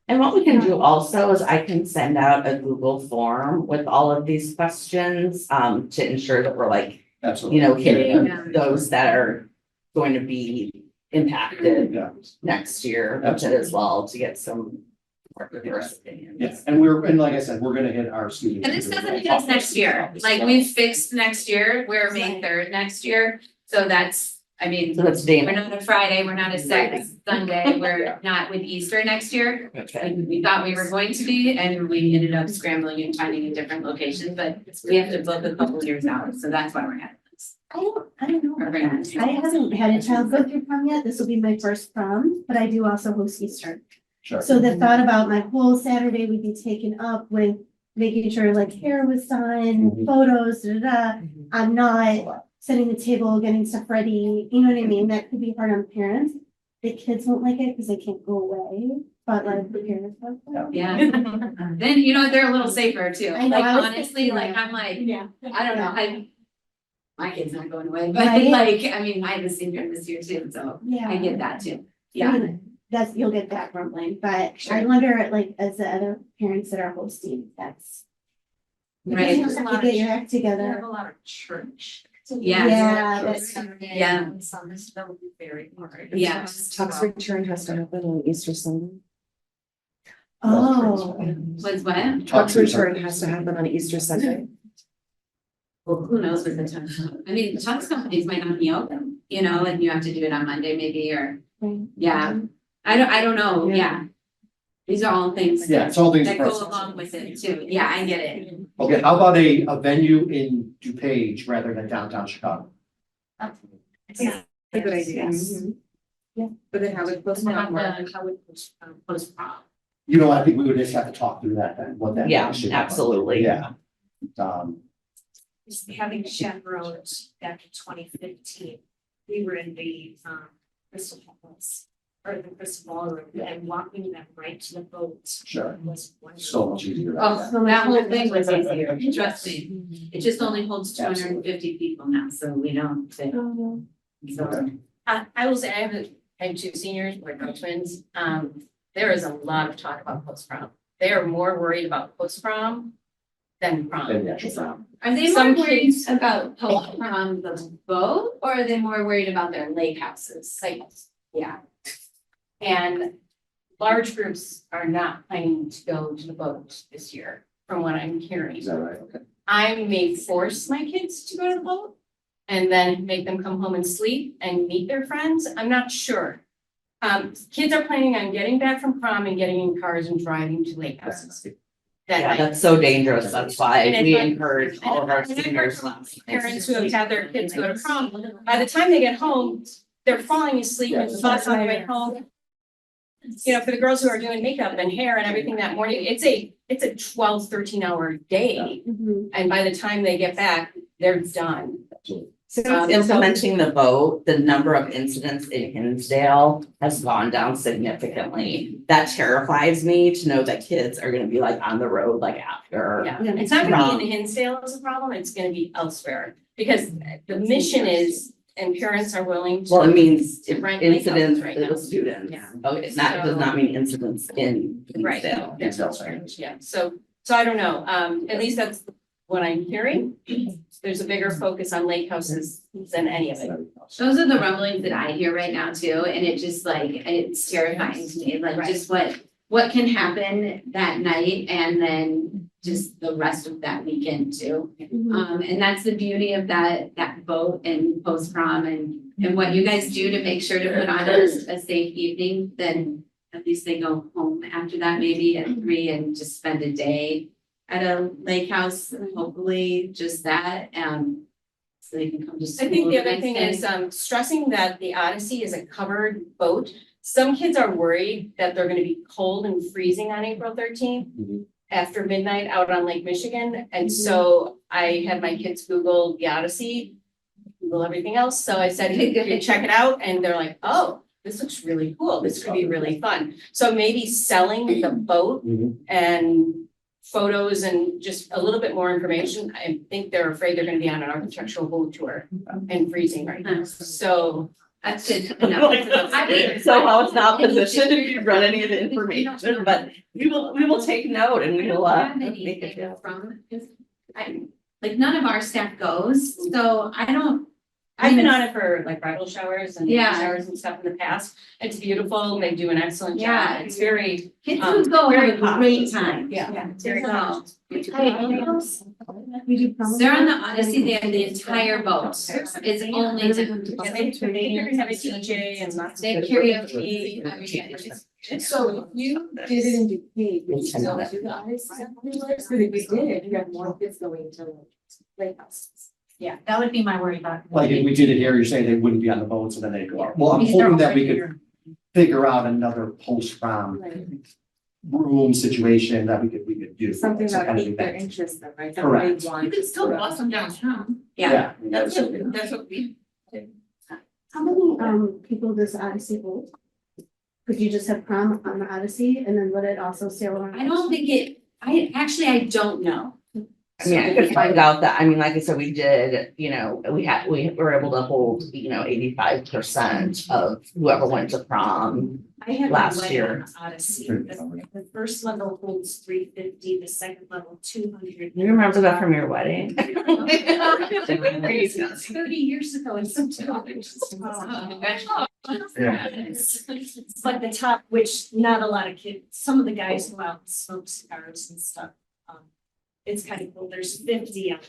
[SPEAKER 1] And what we can do also is I can send out a Google form with all of these questions, to ensure that we're like,
[SPEAKER 4] Absolutely.
[SPEAKER 1] hitting
[SPEAKER 10] Yeah.
[SPEAKER 1] those that are going to be impacted
[SPEAKER 4] Yeah,
[SPEAKER 1] next year, with it as well, to get some more diverse opinions.
[SPEAKER 4] yeah, and like I said, we're gonna hit our students.
[SPEAKER 10] And this doesn't hit us next year, like we fixed next year, we're May 3rd next year, so that's, I mean.
[SPEAKER 1] So that's
[SPEAKER 10] We're
[SPEAKER 1] Dana.
[SPEAKER 10] not a Friday, we're not a Sunday, we're not with Easter next year.
[SPEAKER 1] Okay.
[SPEAKER 10] We thought we were going to be, and we ended up scrambling and finding a different location, but we have to book a couple years out, so that's why we're having this.
[SPEAKER 2] I don't know.
[SPEAKER 10] Or
[SPEAKER 2] about
[SPEAKER 10] bring
[SPEAKER 2] that.
[SPEAKER 10] it.
[SPEAKER 2] I haven't had a child go through prom yet. This will be my first prom, but I do also host Easter.
[SPEAKER 4] Sure.
[SPEAKER 2] So the thought about my whole Saturday would be taken up with making sure like hair was done,
[SPEAKER 4] Mhm.
[SPEAKER 2] photos, I'm not setting the table, getting stuff ready, you know what I mean? That could be hard on parents. The kids won't like it because they can't go away, but like the parents love it.
[SPEAKER 10] Yeah, then, they're a little safer too,
[SPEAKER 2] I know,
[SPEAKER 10] like
[SPEAKER 2] I was
[SPEAKER 10] honestly,
[SPEAKER 2] thinking
[SPEAKER 10] like,
[SPEAKER 2] that.
[SPEAKER 10] I'm like,
[SPEAKER 7] Yeah.
[SPEAKER 10] I don't know, my kid's not going away, but
[SPEAKER 2] Right.
[SPEAKER 10] like, I mean, I have a senior this year too, so
[SPEAKER 2] Yeah.
[SPEAKER 10] I get that too,
[SPEAKER 2] I
[SPEAKER 10] yeah.
[SPEAKER 2] mean, That's, you'll get that grumbling, but I
[SPEAKER 10] Sure.
[SPEAKER 2] wonder, like, as the other parents that are hosting, that's.
[SPEAKER 10] Right.
[SPEAKER 2] You have to get your act together.
[SPEAKER 8] a lot of church.
[SPEAKER 10] Yeah.
[SPEAKER 2] Yeah, that's,
[SPEAKER 10] Yeah.
[SPEAKER 8] Some, that would be very hard.
[SPEAKER 10] Yeah.
[SPEAKER 6] Tuck's return has to happen on Easter Sunday.
[SPEAKER 2] oh,
[SPEAKER 10] Was what?
[SPEAKER 6] Tuck's return has to happen on Easter Sunday.
[SPEAKER 10] Well, who knows with the time, I mean, Chuck's companies might not be open, and you have to do it on Monday maybe, or,
[SPEAKER 2] right.
[SPEAKER 10] yeah. I don't know, yeah. These are all things
[SPEAKER 4] Yeah, it's all things.
[SPEAKER 10] that go along with it too, yeah, I get it.
[SPEAKER 4] Okay, how about a venue in DuPage rather than downtown Chicago?
[SPEAKER 7] Yeah.
[SPEAKER 8] A good idea.
[SPEAKER 2] Yes. Yeah.
[SPEAKER 8] But then how would post
[SPEAKER 7] How
[SPEAKER 8] prom
[SPEAKER 7] would post prom?
[SPEAKER 4] I think we would just have to talk through that then, what that.
[SPEAKER 1] Yeah,
[SPEAKER 4] should look like.
[SPEAKER 1] absolutely.
[SPEAKER 4] Yeah.
[SPEAKER 7] Having chaperones back in 2015, we were in the crystal halls or the crystal ballroom and walking them right to the boat
[SPEAKER 4] Sure,
[SPEAKER 7] was wonderful.
[SPEAKER 4] so much easier.
[SPEAKER 10] Oh, that whole thing was easier, trust me, it just only holds 250 people now, so we don't fit,
[SPEAKER 2] Oh,
[SPEAKER 10] so.
[SPEAKER 11] I will say, I have two seniors, we're no twins. There is a lot of talk about post prom. They are more worried about post prom
[SPEAKER 10] than prom.
[SPEAKER 4] Than the actual prom.
[SPEAKER 10] Are they
[SPEAKER 3] Some
[SPEAKER 10] more worried
[SPEAKER 3] kids-
[SPEAKER 10] about post prom the boat, or are they more worried about their lake houses? Like, yeah. And large groups are not planning to go to the boat this year, from what I'm hearing.
[SPEAKER 4] Is that right? Okay.
[SPEAKER 10] I may force my kids to go to the boat and then make them come home and sleep and meet their friends. I'm not sure. Kids are planning on getting back from prom and getting in cars and driving to lake houses. That
[SPEAKER 1] Yeah,
[SPEAKER 10] night.
[SPEAKER 1] that's so dangerous. That's why
[SPEAKER 10] And it's
[SPEAKER 1] we
[SPEAKER 10] like-
[SPEAKER 1] encourage all of our
[SPEAKER 10] And I've heard
[SPEAKER 1] seniors.
[SPEAKER 10] from Parents who have had their kids go to prom, by the time they get home, they're falling asleep in the bus on the way home. You know, for the girls who are doing makeup and hair and everything that morning, it's a 12, 13-hour day. And by the time they get back, they're done.
[SPEAKER 1] Since implementing the vote, the number of incidents in Hinsdale has gone down significantly. That terrifies me to know that kids are gonna be like on the road like after.
[SPEAKER 10] Yeah, it's not gonna be in Hinsdale as a problem, it's gonna be elsewhere, because the mission is, and parents are willing to.
[SPEAKER 1] Well, it means if
[SPEAKER 10] Rent lake houses
[SPEAKER 1] incidents
[SPEAKER 10] right
[SPEAKER 1] with
[SPEAKER 10] now.
[SPEAKER 1] the students.
[SPEAKER 10] Yeah.
[SPEAKER 1] Okay, it's not, it does not mean incidents in
[SPEAKER 10] Right.
[SPEAKER 1] Hinsdale.
[SPEAKER 10] Yeah, so I don't know, at least that's what I'm hearing. There's a bigger focus on lake houses than any of it.
[SPEAKER 3] Those are the rumblings that I hear right now too, and it just like, it's terrifying to me, like
[SPEAKER 10] Right.
[SPEAKER 3] just what can happen that night and then just the rest of that weekend too. And that's the beauty of that boat and post prom and what you guys do to make sure to put on a safe evening, then at least they go home after that, maybe at 3 and just spend a day at a lake house, hopefully just that, so they can come to school.
[SPEAKER 10] I think the
[SPEAKER 3] the
[SPEAKER 10] other
[SPEAKER 3] next
[SPEAKER 10] thing
[SPEAKER 3] day.
[SPEAKER 10] is, stressing that the Odyssey is a covered boat. Some kids are worried that they're gonna be cold and freezing on April 13th
[SPEAKER 4] Mhm.
[SPEAKER 10] after midnight out on Lake Michigan. And so I had my kids Google the Odyssey, Google everything else. So I said, hey, you check it out. And they're like, oh, this looks really cool. This could be really fun. So maybe selling the boat
[SPEAKER 4] Mhm.
[SPEAKER 10] and photos and just a little bit more information. I think they're afraid they're gonna be on an architectural boat tour and freezing right now. So
[SPEAKER 3] That's good to know.
[SPEAKER 1] So how it's not positioned if you run any of the information, but we will take note and we will
[SPEAKER 3] Have
[SPEAKER 1] make it.
[SPEAKER 3] anything from, like, none of our staff goes, so I don't.
[SPEAKER 10] I've been on it for like bridal showers and baby
[SPEAKER 3] Yeah.
[SPEAKER 10] showers and stuff in the past. It's beautiful. They do an excellent job.
[SPEAKER 3] Yeah.
[SPEAKER 10] It's very,
[SPEAKER 3] Kids who go
[SPEAKER 10] very
[SPEAKER 3] have a great time.
[SPEAKER 10] yeah, it's very
[SPEAKER 3] So,
[SPEAKER 2] We do prom.
[SPEAKER 3] They're on the Odyssey, they have the entire boat, it's only to.
[SPEAKER 10] Yeah, they have a DJ and lots of.
[SPEAKER 3] They have karaoke, everything.
[SPEAKER 8] So if you did it in Duquesne, would you still do the Odyssey? Because if we did, you have more kids going to lake houses.
[SPEAKER 7] Yeah, that would be my worry about.
[SPEAKER 4] Like if we did it here, you're saying they wouldn't be on the boat, so then they'd go out. Well, I'm
[SPEAKER 3] Because they're
[SPEAKER 4] hoping that we
[SPEAKER 3] already
[SPEAKER 4] could figure out another post-prom room situation that we could do.
[SPEAKER 8] Something
[SPEAKER 4] some
[SPEAKER 8] that
[SPEAKER 4] kind of
[SPEAKER 8] pique their
[SPEAKER 4] event.
[SPEAKER 8] interest in, right?
[SPEAKER 4] Correct.
[SPEAKER 8] Something they want.
[SPEAKER 11] You can still
[SPEAKER 4] Correct.
[SPEAKER 11] blossom downtown.
[SPEAKER 3] Yeah,
[SPEAKER 11] That's what we.
[SPEAKER 2] How many people does Odyssey hold? Could you just have prom on the Odyssey and then let it also sail around?
[SPEAKER 3] I don't think I don't know.
[SPEAKER 1] I mean, I could find out that, I mean, like I said, we did, we were able to hold, 85% of whoever went to prom.
[SPEAKER 2] I had
[SPEAKER 1] last
[SPEAKER 2] my wedding
[SPEAKER 1] year.
[SPEAKER 2] on Odyssey. The first level holds 350, the second level 200.
[SPEAKER 1] You remember that from your wedding?
[SPEAKER 2] It's 30 years ago in September.
[SPEAKER 4] Yeah.
[SPEAKER 2] It's like the top, which not a lot of kids, some of the guys go out and smoke cigars and stuff. It's kind of cool. There's 50 on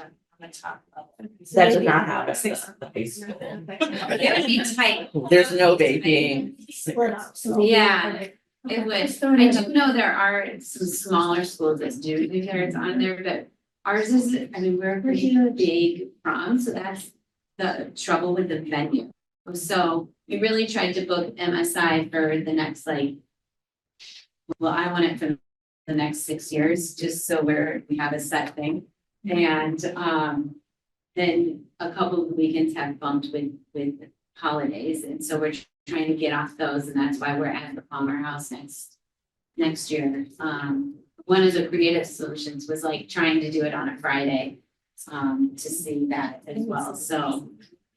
[SPEAKER 2] the top level.
[SPEAKER 1] That did not happen at the high school.
[SPEAKER 3] It would be tight.
[SPEAKER 1] There's no vaping.
[SPEAKER 2] Split up, so. maybe
[SPEAKER 3] Yeah.
[SPEAKER 2] for the-
[SPEAKER 3] It would,
[SPEAKER 2] Just throwing
[SPEAKER 3] I
[SPEAKER 2] it out.
[SPEAKER 3] do know there are some smaller schools that do theirs on there, but ours is, I mean, we're a pretty big prom, so that's the trouble with the venue. So we really tried to book MSI for the next I want it for the next 6 years, just so we have a set thing. And then a couple of weekends have bumped with holidays, and so we're trying to get off those, and that's why we're at the Palmer House next year. One of the creative solutions was like trying to do it on a Friday, to see that as well, so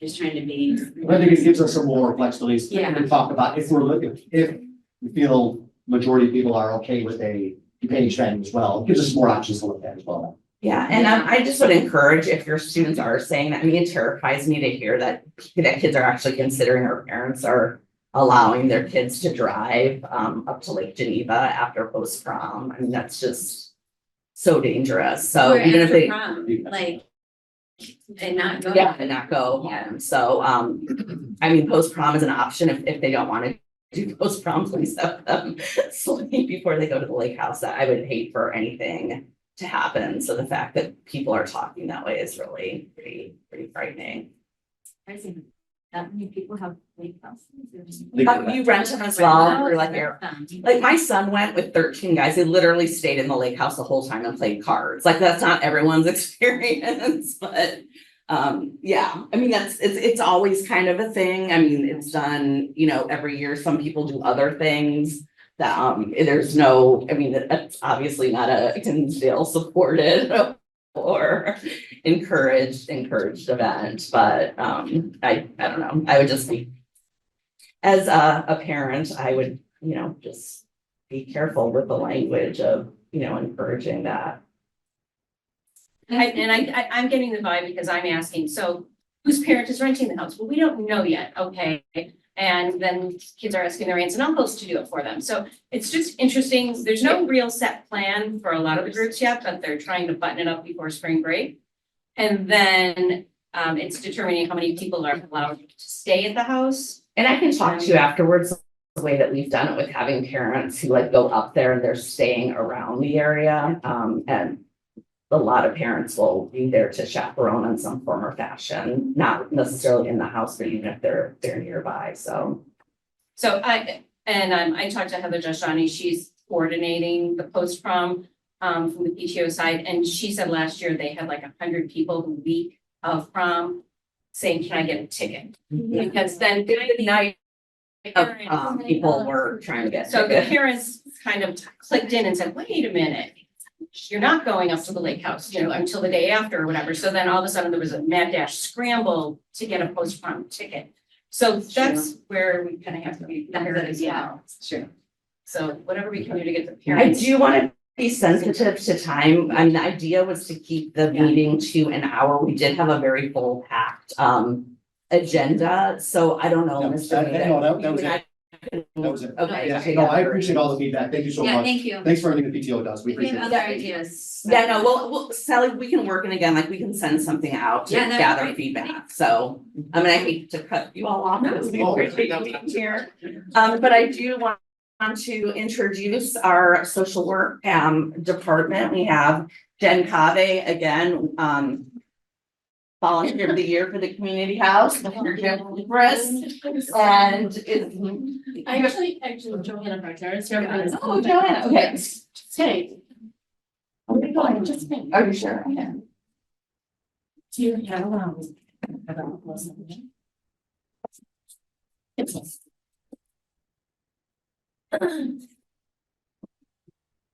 [SPEAKER 3] just trying to be.
[SPEAKER 4] I think it gives us some more flexibility
[SPEAKER 3] Yeah.
[SPEAKER 4] to talk about if we feel majority of people are okay with a page venue as well. It gives us more options to look at as well.
[SPEAKER 1] Yeah, and I just would encourage if your students are saying that, I mean, it terrifies me to hear that kids are actually considering or parents are allowing their kids to drive up to Lake Geneva after post prom. I mean, that's just so dangerous. So
[SPEAKER 10] Or
[SPEAKER 1] even if
[SPEAKER 10] after
[SPEAKER 1] they,
[SPEAKER 10] prom, like, and not go.
[SPEAKER 1] yeah, and not go
[SPEAKER 10] Yeah.
[SPEAKER 1] home. So I mean, post prom is an option if they don't want to do post prom, please have them sleep before they go to the lake house. That I would hate for anything to happen. So the fact that people are talking that way is really pretty frightening.
[SPEAKER 3] That many people have lake houses.
[SPEAKER 1] You rent them as well, or like my son went with 13 guys. They literally stayed in the lake house the whole time and played cards. Like that's not everyone's experience, but yeah, I mean, it's always kind of a thing. I mean, it's done, you know, every year. Some people do other things that there's no, I mean, that's obviously not a Kinsdale supported or encouraged event, but I don't know. I would just be, as a parent, I would, you know, just be careful with the language of, you know, encouraging that.
[SPEAKER 11] I'm getting the vibe because I'm asking, so whose parent is renting the house? Well, we don't know yet, okay? And then kids are asking their aunts and uncles to do it for them. So it's just interesting. There's no real set plan for a lot of the groups yet, but they're trying to button it up before spring break. And then it's determining how many people are allowed to stay at the house.
[SPEAKER 1] And I can talk to you afterwards, the way that we've done it with having parents who like go up there and they're staying around the area. And a lot of parents will be there to chaperone in some form or fashion, not necessarily in the house, but even if they're nearby, so.
[SPEAKER 11] So I talked to Heather Joshani, she's coordinating the post prom from the PTO side, and she said last year they had like 100 people the week of prom saying, can I get a ticket? Because then
[SPEAKER 1] The night of people were trying to get.
[SPEAKER 11] so the parents kind of clicked in and said, wait a minute, you're not going up to the lake house, you know, until the day after or whatever. So then all of a sudden there was a mad dash scramble to get a post prom ticket. So that's where we kind of have to be prepared as well.
[SPEAKER 5] Sure.
[SPEAKER 11] So whatever we can do to get the
[SPEAKER 1] I
[SPEAKER 11] parents.
[SPEAKER 1] do want to be sensitive to time. I mean, the idea was to keep the meeting to an hour. We did have a very full packed agenda, so I don't know,
[SPEAKER 4] No,
[SPEAKER 1] Mr.
[SPEAKER 4] that was it. That was it.
[SPEAKER 1] Okay.
[SPEAKER 4] Yeah, no, I appreciate all the feedback. Thank you so
[SPEAKER 10] Yeah,
[SPEAKER 4] much.
[SPEAKER 10] thank you.
[SPEAKER 4] Thanks for everything the PTO does. We
[SPEAKER 10] If you
[SPEAKER 4] appreciate
[SPEAKER 10] have
[SPEAKER 4] it.
[SPEAKER 10] other ideas.
[SPEAKER 1] Yeah, no, well, Sally, we can work in again, like we can send something out to
[SPEAKER 10] Yeah, that'd be
[SPEAKER 1] gather
[SPEAKER 10] great.
[SPEAKER 1] feedback. So, I mean, I hate to cut you all off. because we
[SPEAKER 4] No.
[SPEAKER 1] appreciate you being here. But I do want to introduce our social work department. We have Jen Cave again, volunteer of the year for the community house, Mr. Jim Libris, and is.
[SPEAKER 8] Actually, Joanna Barker is here.
[SPEAKER 1] Oh, Joanna, okay.
[SPEAKER 8] Hey.
[SPEAKER 1] Are we going? Just me. Are you sure? Okay.
[SPEAKER 8] Do you have,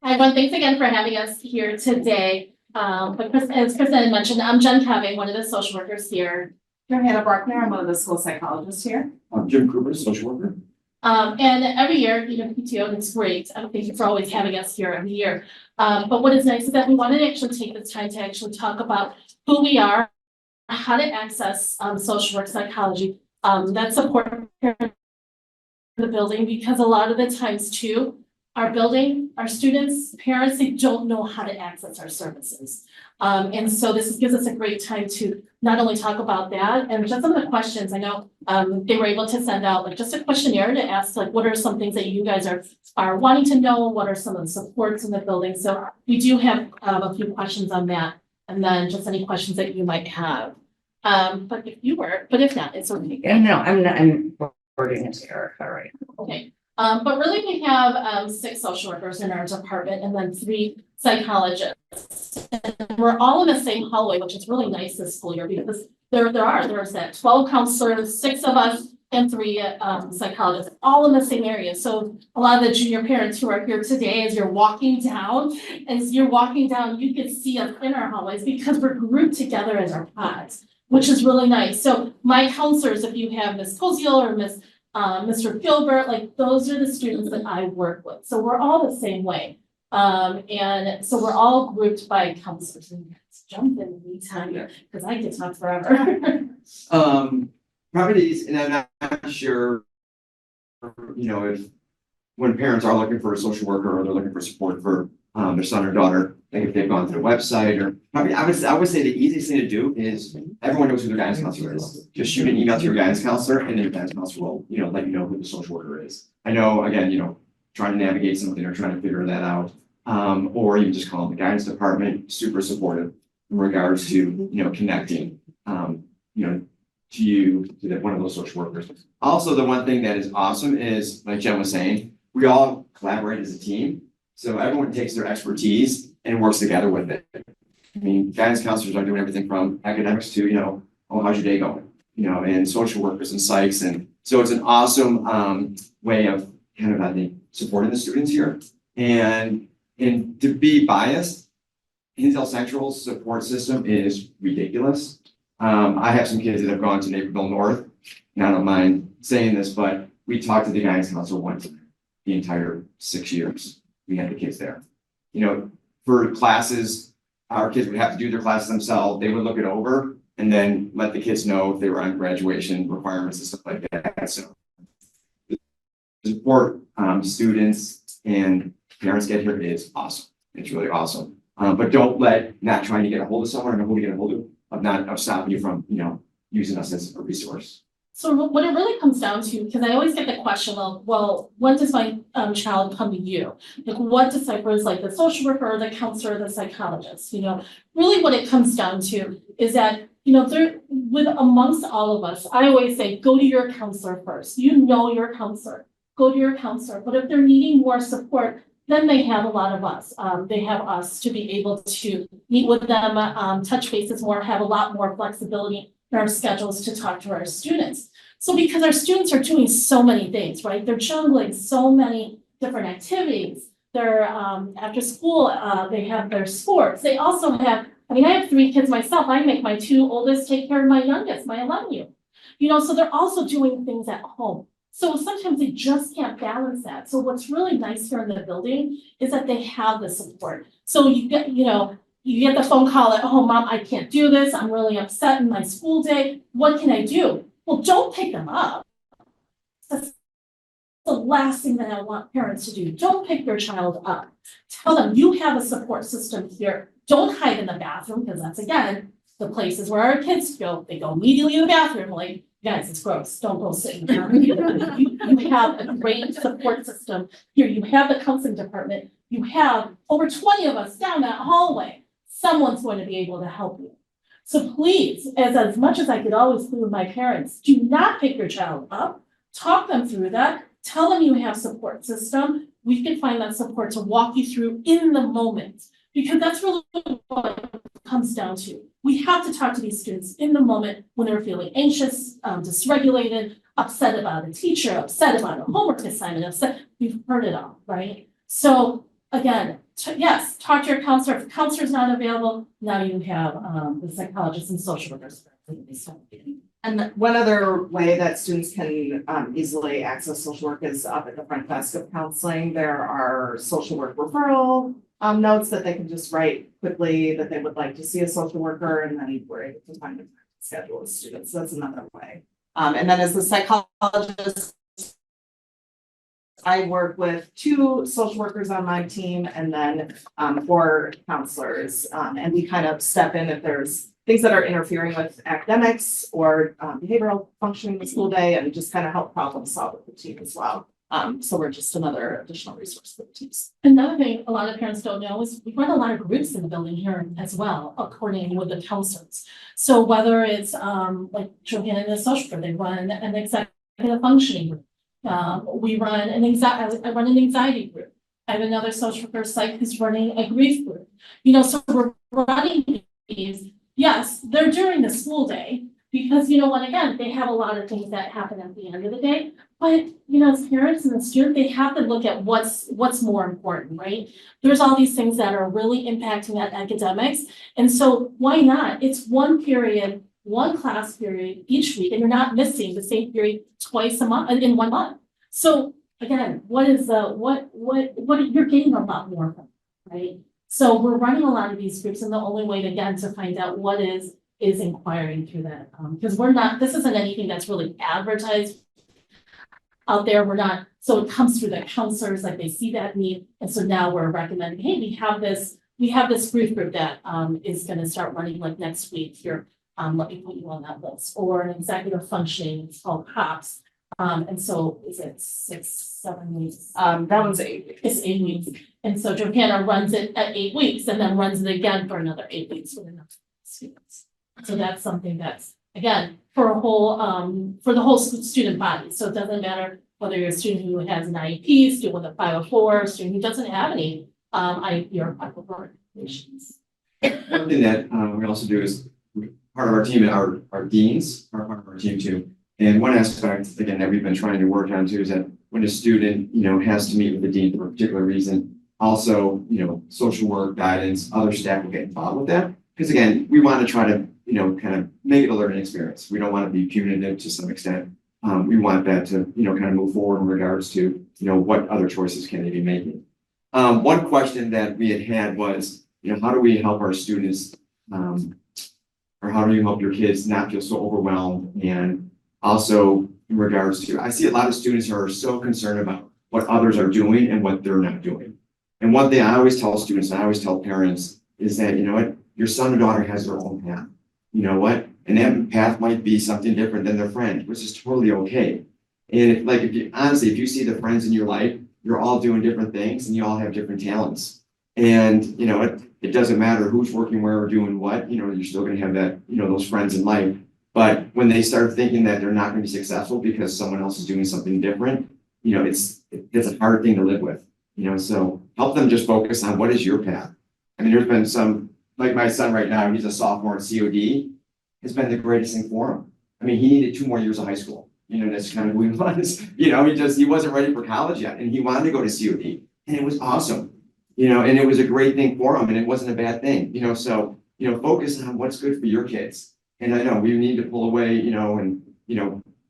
[SPEAKER 12] Hi, everyone. Thanks again for having us here today. But as Kristen mentioned, I'm Jen Caving, one of the social workers here.
[SPEAKER 13] I'm Hannah Brockner. I'm one of the school psychologists here.
[SPEAKER 4] I'm Jim Cooper, social worker.
[SPEAKER 12] And every year, PTO, and it's great. Thank you for always having us here every year. But what is nice is that we wanted to actually take this time to actually talk about who we are, how to access social work psychology, that support the building, because a lot of the times too, our building, our students, parents, they don't know how to access our services. And so this gives us a great time to not only talk about that and just some of the questions. I know they were able to send out like just a questionnaire to ask like what are some things that you guys are wanting to know, what are some of the supports in the building. So we do have a few questions on that, and then just any questions that you might have. But if not, it's okay.
[SPEAKER 1] Yeah, no, I'm forwarding it to Erica right now.
[SPEAKER 12] Okay. But really we have 6 social workers in our department and then 3 psychologists. And we're all in the same hallway, which is really nice this school year because there's that 12 counselors, 6 of us and 3 psychologists, all in the same area. So a lot of the junior parents who are here today, as you're walking down, you can see us in our hallways because we're grouped together as our pods, which is really nice. So my counselors, if you have Ms. Koziel or Mr. Gilbert, like those are the students that I work with. So we're all the same way. And so we're all grouped by counselors, and jump in anytime, because I could talk forever.
[SPEAKER 9] Properties, and I'm not sure, if when parents are looking for a social worker or they're looking for support for their son or daughter, like if they've gone to the website or probably, I would say the easiest thing to do is everyone knows who their guidance counselor is. Just shoot an email to your guidance counselor and then your guidance counselor will, let you know who the social worker is. I know, again, trying to navigate something or trying to figure that out. Or you can just call the guidance department, super supportive in regards to, connecting, to you, to one of those social workers. Also, the one thing that is awesome is, like Jen was saying, we all collaborate as a team. So everyone takes their expertise and works together with it. I mean, guidance counselors are doing everything from academics to, oh, how's your day going? And social workers and psychs. And so it's an awesome way of kind of, I think, supporting the students here. And to be biased, Hinsdale Central's support system is ridiculous. I have some kids that have gone to Naperville North, and I don't mind saying this, but we talked to the guidance counselor once the entire 6 years we had the kids there. For classes, our kids would have to do their classes themselves. They would look it over and then let the kids know if they were on graduation requirements and stuff like that. So the support students and parents get here is awesome. It's really awesome. But don't let not trying to get a hold of someone or know who to get a hold of stopping you from, using us as a resource.
[SPEAKER 12] So what it really comes down to, because I always get the question of, well, when does my child come to you? Like, what deciphers like the social worker or the counselor or the psychologist? Really what it comes down to is that, there with amongst all of us, I always say, go to your counselor first. Your counselor, go to your counselor. But if they're needing more support, then they have a lot of us. They have us to be able to meet with them, touch bases more, have a lot more flexibility in our schedules to talk to our students. So because our students are doing so many things, right? They're juggling so many different activities. They're after school, they have their sports. They also have, I have 3 kids myself. I make my 2 oldest take care of my youngest, my 11-year-old. So they're also doing things at home. So sometimes they just can't balance that. So what's really nice here in the building is that they have the support. So you get, you get the phone call at home, Mom, I can't do this. I'm really upset in my school day. What can I do? Well, don't pick them up. That's the last thing that I want parents to do. Don't pick your child up. Tell them you have a support system here. Don't hide in the bathroom, because that's, again, the places where our kids go. They go immediately in the bathroom, like, guys, it's gross. Don't go sit in the bathroom. You have a great support system here. You have the counseling department. You have over 20 of us down that hallway. Someone's going to be able to help you. So please, as much as I could always plead with my parents, do not pick your child up. Talk them through that. Tell them you have support system. We can find that support to walk you through in the moment, because that's really what it comes down to. We have to talk to these students in the moment when they're feeling anxious, dysregulated, upset about a teacher, upset about a homework assignment, upset. We've heard it all, right? So again, yes, talk to your counselor. If the counselor's not available, now you have the psychologists and social workers.
[SPEAKER 6] And one other way that students can easily access social work is up at the front desk of counseling. There are social work referral notes that they can just write quickly that they would like to see a social worker, and then we're able to find a time to schedule with students. So that's another way. And then as the psychologist, I work with 2 social workers on my team and then 4 counselors. And we kind of step in if there's things that are interfering with academics or behavioral functioning in the school day, and just kind of help problem solve with the team as well. So we're just another additional resource for the teams.
[SPEAKER 12] Another thing a lot of parents don't know is we run a lot of groups in the building here as well, coordinating with the counselors. So whether it's like Joanna and the social group, they run an executive functioning group. We run I run an anxiety group. I have another social worker psych who's running a grief group. So we're running these. Yes, they're during the school day, because again, they have a lot of things that happen at the end of the day. But as parents and the student, they have to look at what's more important, right? There's all these things that are really impacting that academics. And so why not? It's one period, one class period each week, and you're not missing the same period twice a month in 1 month. So again, what is what you're getting a lot more from. right? So we're running a lot of these groups, and the only way to, again, to find out what is inquiring through that, because this isn't anything that's really advertised out there. We're not, so it comes through the counselors, like they see that need, and so now we're recommending, hey, we have this grief group that is gonna start running like next week here. Let me put you on that list, or an executive functioning, it's called COPS. And so is it 6, 7 weeks?
[SPEAKER 6] That one's 8 weeks.
[SPEAKER 12] It's 8 weeks, and so Johanna runs it at 8 weeks and then runs it again for another 8 weeks with enough students. So that's something that's, again, for a whole, for the whole student body, so it doesn't matter whether you're a student who has an IEP, student with a 504, student who doesn't have any, IEP or 504 recommendations.
[SPEAKER 9] One thing that we also do is part of our team, our deans are part of our team too. And one aspect, again, that we've been trying to work on too is that when a student, has to meet with the dean for a particular reason, also, social work, guidance, other staff will get involved with that. Because again, we want to try to, kind of make it a learning experience. We don't want to be punitive to some extent. We want that to, kind of move forward in regards to, what other choices can they be making. One question that we had was, how do we help our students, or how do you help your kids not feel so overwhelmed? And also in regards to, I see a lot of students who are so concerned about what others are doing and what they're not doing. And one thing I always tell students, and I always tell parents, is that, your son or daughter has their own path. You know what? And that path might be something different than their friend, which is totally okay. And if you see the friends in your life, you're all doing different things and you all have different talents. And, it doesn't matter who's working where or doing what, you're still gonna have that, those friends in life. But when they start thinking that they're not gonna be successful because someone else is doing something different, it's a hard thing to live with, so help them just focus on what is your path. I mean, there's been some, like my son right now, he's a sophomore at COD, has been the greatest thing for him. I mean, he needed 2 more years of high school, that's kind of who he was, he wasn't ready for college yet and he wanted to go to COD and it was awesome, and it was a great thing for him and it wasn't a bad thing, so, focus on what's good for your kids. And I know we need to pull away, and,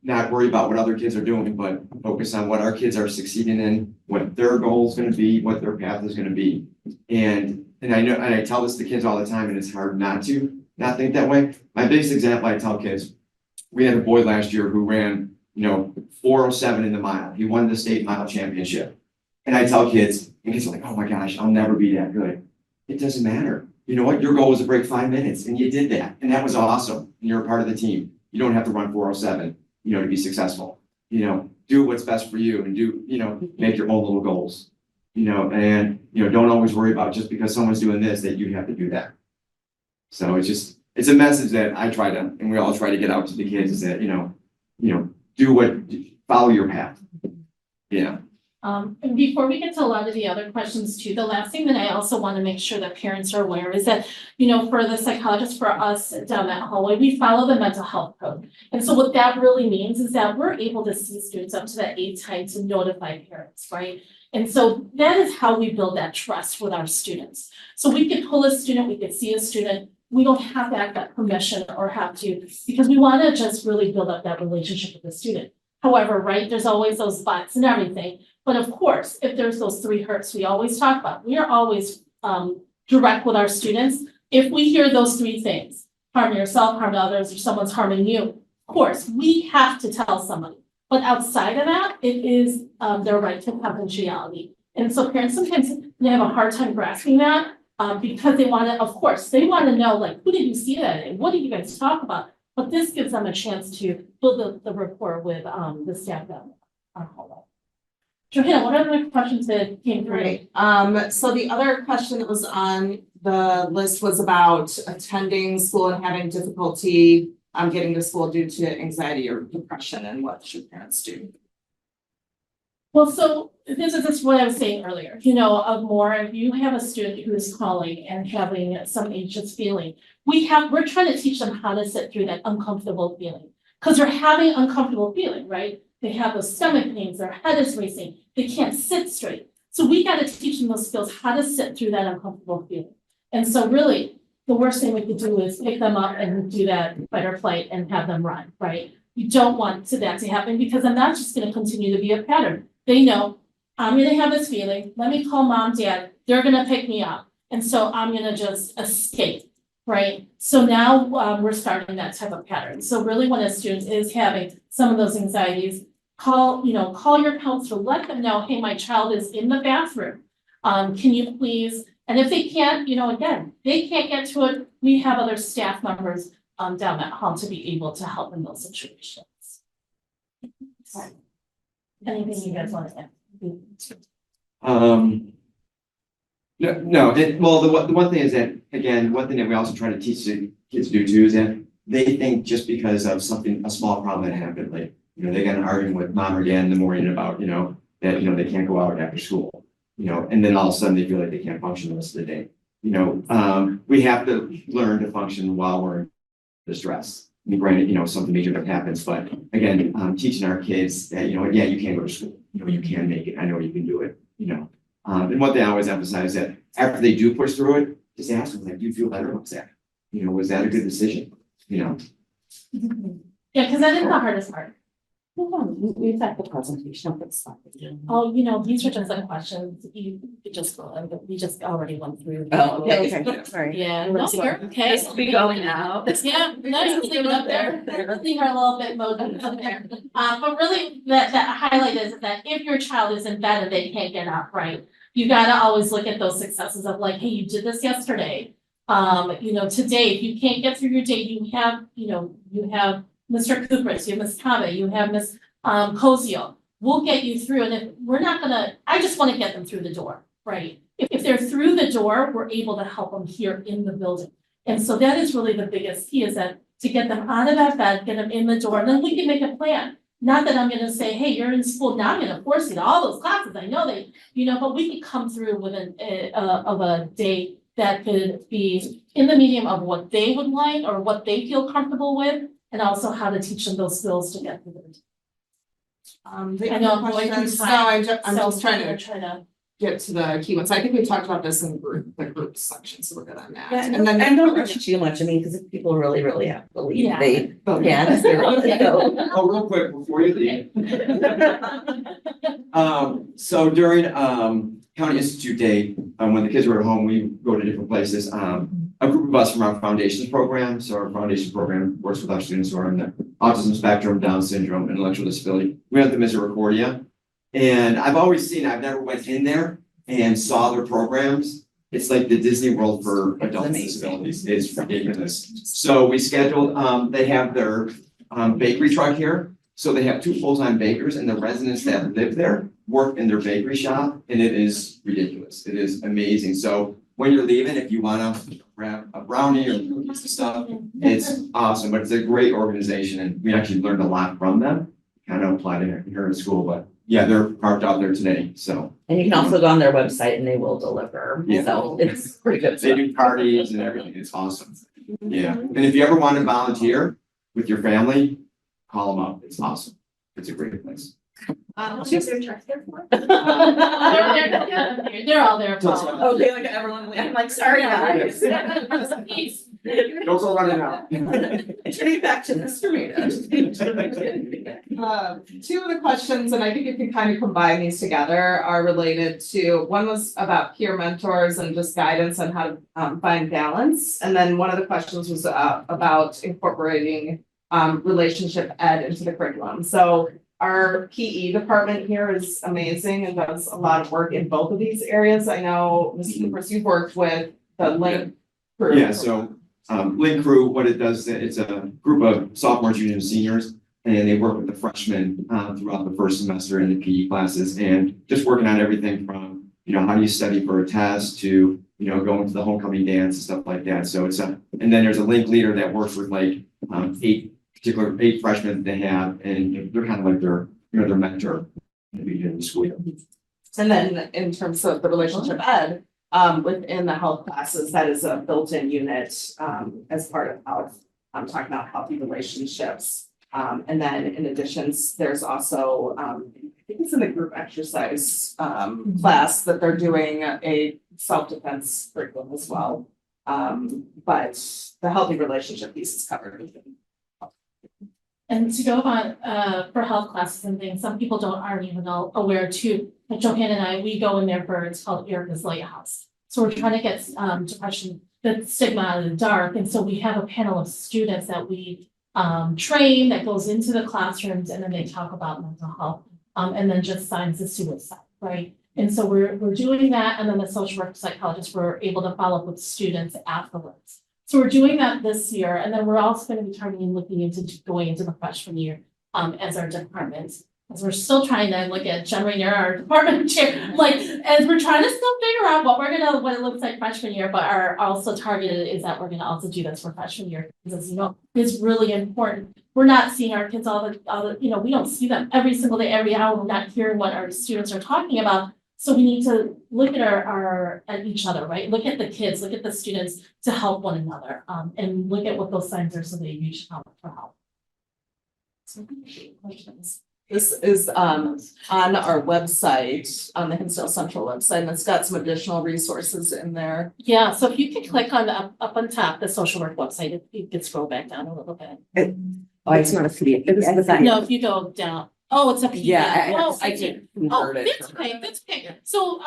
[SPEAKER 9] not worry about what other kids are doing, but focus on what our kids are succeeding in, what their goal is going to be, what their path is going to be. And I know, and I tell this to kids all the time, and it's hard not to not think that way. My biggest example I tell kids, we had a boy last year who ran, 4:07 in the mile. He won the state mile championship. And I tell kids, and kids are like, oh my gosh, I'll never be that good. It doesn't matter. You know what? Your goal was to break 5 minutes, and you did that. And that was awesome. And you're a part of the team. You don't have to run 4:07, to be successful. Do what's best for you and make your own little goals. And don't always worry about just because someone's doing this that you have to do that. So it's a message that I try to, and we all try to get out to the kids is that, follow your path. Yeah.
[SPEAKER 12] And before we get to a lot of the other questions too, the last thing that I also want to make sure that parents are aware is that, for the psychologist, for us down that hallway, we follow the mental health code. And so what that really means is that we're able to see students up to that 8 time to notify parents, right? And so that is how we build that trust with our students. So we could pull a student, we could see a student, we don't have to ask that permission or have to, because we want to just really build up that relationship with the student. However, right, there's always those spots and everything. But of course, if there's those 3 hurts we always talk about, we are always direct with our students. If we hear those 3 things, harm yourself, harm others, or someone's harming you, of course, we have to tell somebody. But outside of that, it is their right to confidentiality. And so parents sometimes they have a hard time grasping that because they want to, of course, they want to know, like, who did you see that and what did you guys talk about? But this gives them a chance to build the rapport with the staff that are hallway. Johanna, what other questions that came through?
[SPEAKER 6] Right, so the other question that was on the list was about attending school and having difficulty getting to school due to anxiety or depression, and what should parents do?
[SPEAKER 12] Well, so this is what I was saying earlier, if you have a student who is calling and having some anxious feeling, we're trying to teach them how to sit through that uncomfortable feeling. Because they're having uncomfortable feeling, right? They have those stomach pains, their head is racing, they can't sit straight. So we got to teach them those skills, how to sit through that uncomfortable feeling. And so really, the worst thing we could do is pick them up and do that fight or flight and have them run, right? You don't want that to happen because then that's just going to continue to be a pattern. They know I'm gonna have this feeling, let me call mom, dad, they're gonna pick me up. And so I'm gonna just escape, right? So now, we're starting that type of pattern. So really when a student is having some of those anxieties, call your counselor, let them know, hey, my child is in the bathroom. Can you please, and if they can't, again, they can't get to it, we have other staff members down that hall to be able to help in those situations. Anything you guys want to add?
[SPEAKER 9] The one thing is that, again, one thing that we also try to teach the kids to do too is that they think just because of something, a small problem that happened, like, they got an argument with mom or dad in the morning about, that, they can't go out after school, and then all of a sudden they feel like they can't function the rest of the day. We have to learn to function while we're in distress. I mean, granted, something major that happens, but again, teaching our kids that, yeah, you can go to school, you can make it, I know you can do it, and one thing I always emphasize that after they do push through it, just ask them, like, do you feel better about that? Was that a good decision?
[SPEAKER 12] Yeah, because that is the hardest part.
[SPEAKER 1] We've had the presentation of this.
[SPEAKER 12] Oh, these are just like questions, you could just go, but we just already went through.
[SPEAKER 1] Oh, okay.
[SPEAKER 5] Okay, sorry.
[SPEAKER 12] Yeah, no, you're okay.
[SPEAKER 1] Be going out.
[SPEAKER 12] Yeah, nice to leave it up there. Leave her a little bit motivated up there. But really, that highlight is that if your child is in bed and they can't get up, right? You gotta always look at those successes of like, hey, you did this yesterday. Today, if you can't get through your day, you have Mr. Cooper's, you have Miss Kava, you have Miss Cozio. We'll get you through, and if we're not I just wanna get them through the door, right? If they're through the door, we're able to help them here in the building. And so that is really the biggest key, is that to get them out of that bed, get them in the door, and then we can make a plan. Not that I'm gonna say, hey, you're in school, now I'm gonna force you to all those classes, I know they, but we can come through with a day that could be in the medium of what they would like or what they feel comfortable with, and also how to teach them those skills to get through the day. I know I'm going through
[SPEAKER 6] Questions?
[SPEAKER 12] time,
[SPEAKER 6] No, I'm
[SPEAKER 12] so
[SPEAKER 6] just trying
[SPEAKER 12] we're
[SPEAKER 6] to get to the key ones. I think we talked about this in the group section, so we're good on that.
[SPEAKER 1] Yeah,
[SPEAKER 6] And then
[SPEAKER 1] and don't rush too much, because if people really have to leave,
[SPEAKER 12] Yeah.
[SPEAKER 1] they
[SPEAKER 6] Okay.
[SPEAKER 1] can't, they're on the go.
[SPEAKER 9] Oh, real quick, before you leave. So during, County Institute Day, when the kids were at home, we go to different places. A group of us from our foundations program, so our foundation program works with our students who are in the autism spectrum, Down syndrome, intellectual disability. We went to Misericordia. And I've always seen, I've never went in there and saw their programs. It's like the Disney World for adults with disabilities. It's ridiculous. So we scheduled, they have their bakery truck here. So they have 2 full-time bakers, and the residents that live there work in their bakery shop, and it is ridiculous. It is amazing. So when you're leaving, if you wanna grab a brownie or cookies and stuff, it's awesome, but it's a great organization, and we actually learned a lot from them. Kind of applied it here in school, but yeah, they're parked out there today, so.
[SPEAKER 1] And you can also go on their website and they will deliver,
[SPEAKER 9] Yeah.
[SPEAKER 1] so it's pretty good.
[SPEAKER 9] They do parties and everything. It's awesome. Yeah, and if you ever want to volunteer with your family, call them up. It's awesome. It's a great place.
[SPEAKER 7] What's their truck there for?
[SPEAKER 12] They're all there. Paul.
[SPEAKER 1] Okay, like everyone, I'm like, sorry, guys.
[SPEAKER 12] Peace.
[SPEAKER 9] Don't go running out.
[SPEAKER 1] Turning back to Mr. Maida.
[SPEAKER 6] 2 of the questions, and I think you can kind of combine these together, are related to, one was about peer mentors and just guidance on how to find balance. And then one of the questions was about incorporating relationship ed into the curriculum. So our PE department here is amazing and does a lot of work in both of these areas. I know, Mr. Cooper, you've worked with the Link crew.
[SPEAKER 9] Yeah, so Link Crew, what it does, it's a group of sophomores, juniors, and seniors, and they work with the freshmen throughout the first semester in the PE classes, and just working on everything from, how do you study for a test to, going to the homecoming dance and stuff like that. So it's and then there's a Link leader that works with like 8 freshmen that they have, and they're kind of like their mentor in the school year.
[SPEAKER 6] And then in terms of the relationship ed, within the health classes, that is a built-in unit, as part of how I'm talking about healthy relationships. And then in addition, there's also, I think it's in the group exercise, class that they're doing a self-defense curriculum as well. But the healthy relationship piece is covered.
[SPEAKER 12] And to go on, for health classes and things, some people aren't even aware too. like Johanna and I, we go in there for, it's called Erica's Lighthouse. So we're trying to get depression, the stigma out of the dark, and so we have a panel of students that we train that goes into the classrooms, and then they talk about mental health, and then just signs of suicide, right? And so we're doing that, and then the social work psychologists were able to follow up with students afterwards. So we're doing that this year, and then we're also going to be targeting looking into going into the freshman year as our department. As we're still trying to look at generating our department chair, like as we're trying to still figure out what it looks like freshman year, but our also targeted is that we're gonna also do this for freshman year. Because as you know, it's really important. We're not seeing our kids all the, you know, we don't see them every single day, every hour. We're not hearing what our students are talking about. So we need to look at at each other, right? Look at the kids, look at the students to help one another, and look at what those signs are so they reach out for help. So questions.
[SPEAKER 6] This is on our website, on the Hinsdale Central website, and it's got some additional resources in there.
[SPEAKER 12] Yeah, so if you can click on the up on top, the social work website, if you can scroll back down a little bit.
[SPEAKER 5] Oh, it's not a PDF.
[SPEAKER 12] No, if you go down, oh, it's a PDF.
[SPEAKER 6] Yeah,
[SPEAKER 12] Oh,
[SPEAKER 6] I
[SPEAKER 12] see.
[SPEAKER 6] can
[SPEAKER 12] Oh,
[SPEAKER 6] convert it.
[SPEAKER 12] that's okay, that's okay. So,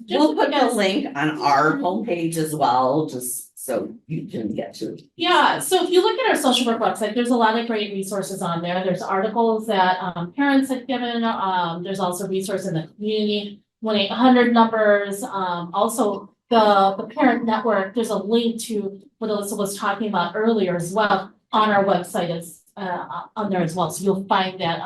[SPEAKER 12] just
[SPEAKER 1] We'll put the
[SPEAKER 12] because-
[SPEAKER 1] link on our homepage as well, just so you can get to.
[SPEAKER 12] Yeah, so if you look at our social work website, there's a lot of great resources on there. There's articles that parents have given. There's also resources in the community, 1-800 numbers. Also the parent network, there's a link to what Alyssa was talking about earlier as well on our website is on there as well. So you'll find that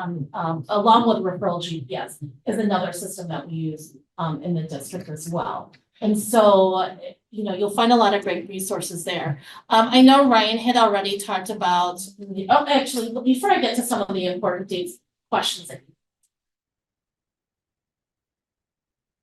[SPEAKER 12] along with referral GPS is another system that we use in the district as well. And so, you know, you'll find a lot of great resources there. I know Ryan had already talked about, oh, actually, before I get to some of the important dates, questions.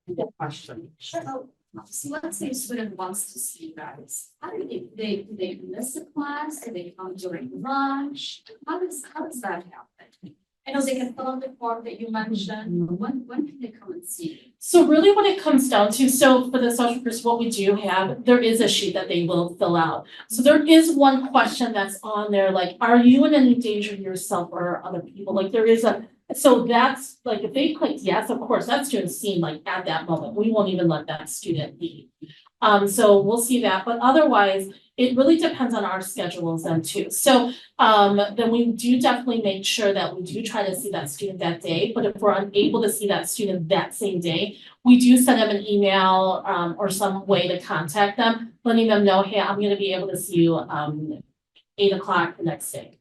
[SPEAKER 12] Good question.
[SPEAKER 3] Sure. So let's say a student wants to see you guys. How do they miss a class? Do they come during lunch? How does that happen? I know they can fill out the form that you mentioned. When can they come and see you?
[SPEAKER 12] So really what it comes down to, so for the social workers, what we do have, there is a sheet that they will fill out. So there is one question that's on there, like, are you in any danger yourself or other people? Like there is so that's like, if they click yes, of course, that student's seen like at that moment. We won't even let that student leave. So we'll see that, but otherwise, it really depends on our schedules then too. So then we do definitely make sure that we do try to see that student that day, but if we're unable to see that student that same day, we do send them an email or some way to contact them, letting them know, hey, I'm gonna be able to see you 8 o'clock the next day.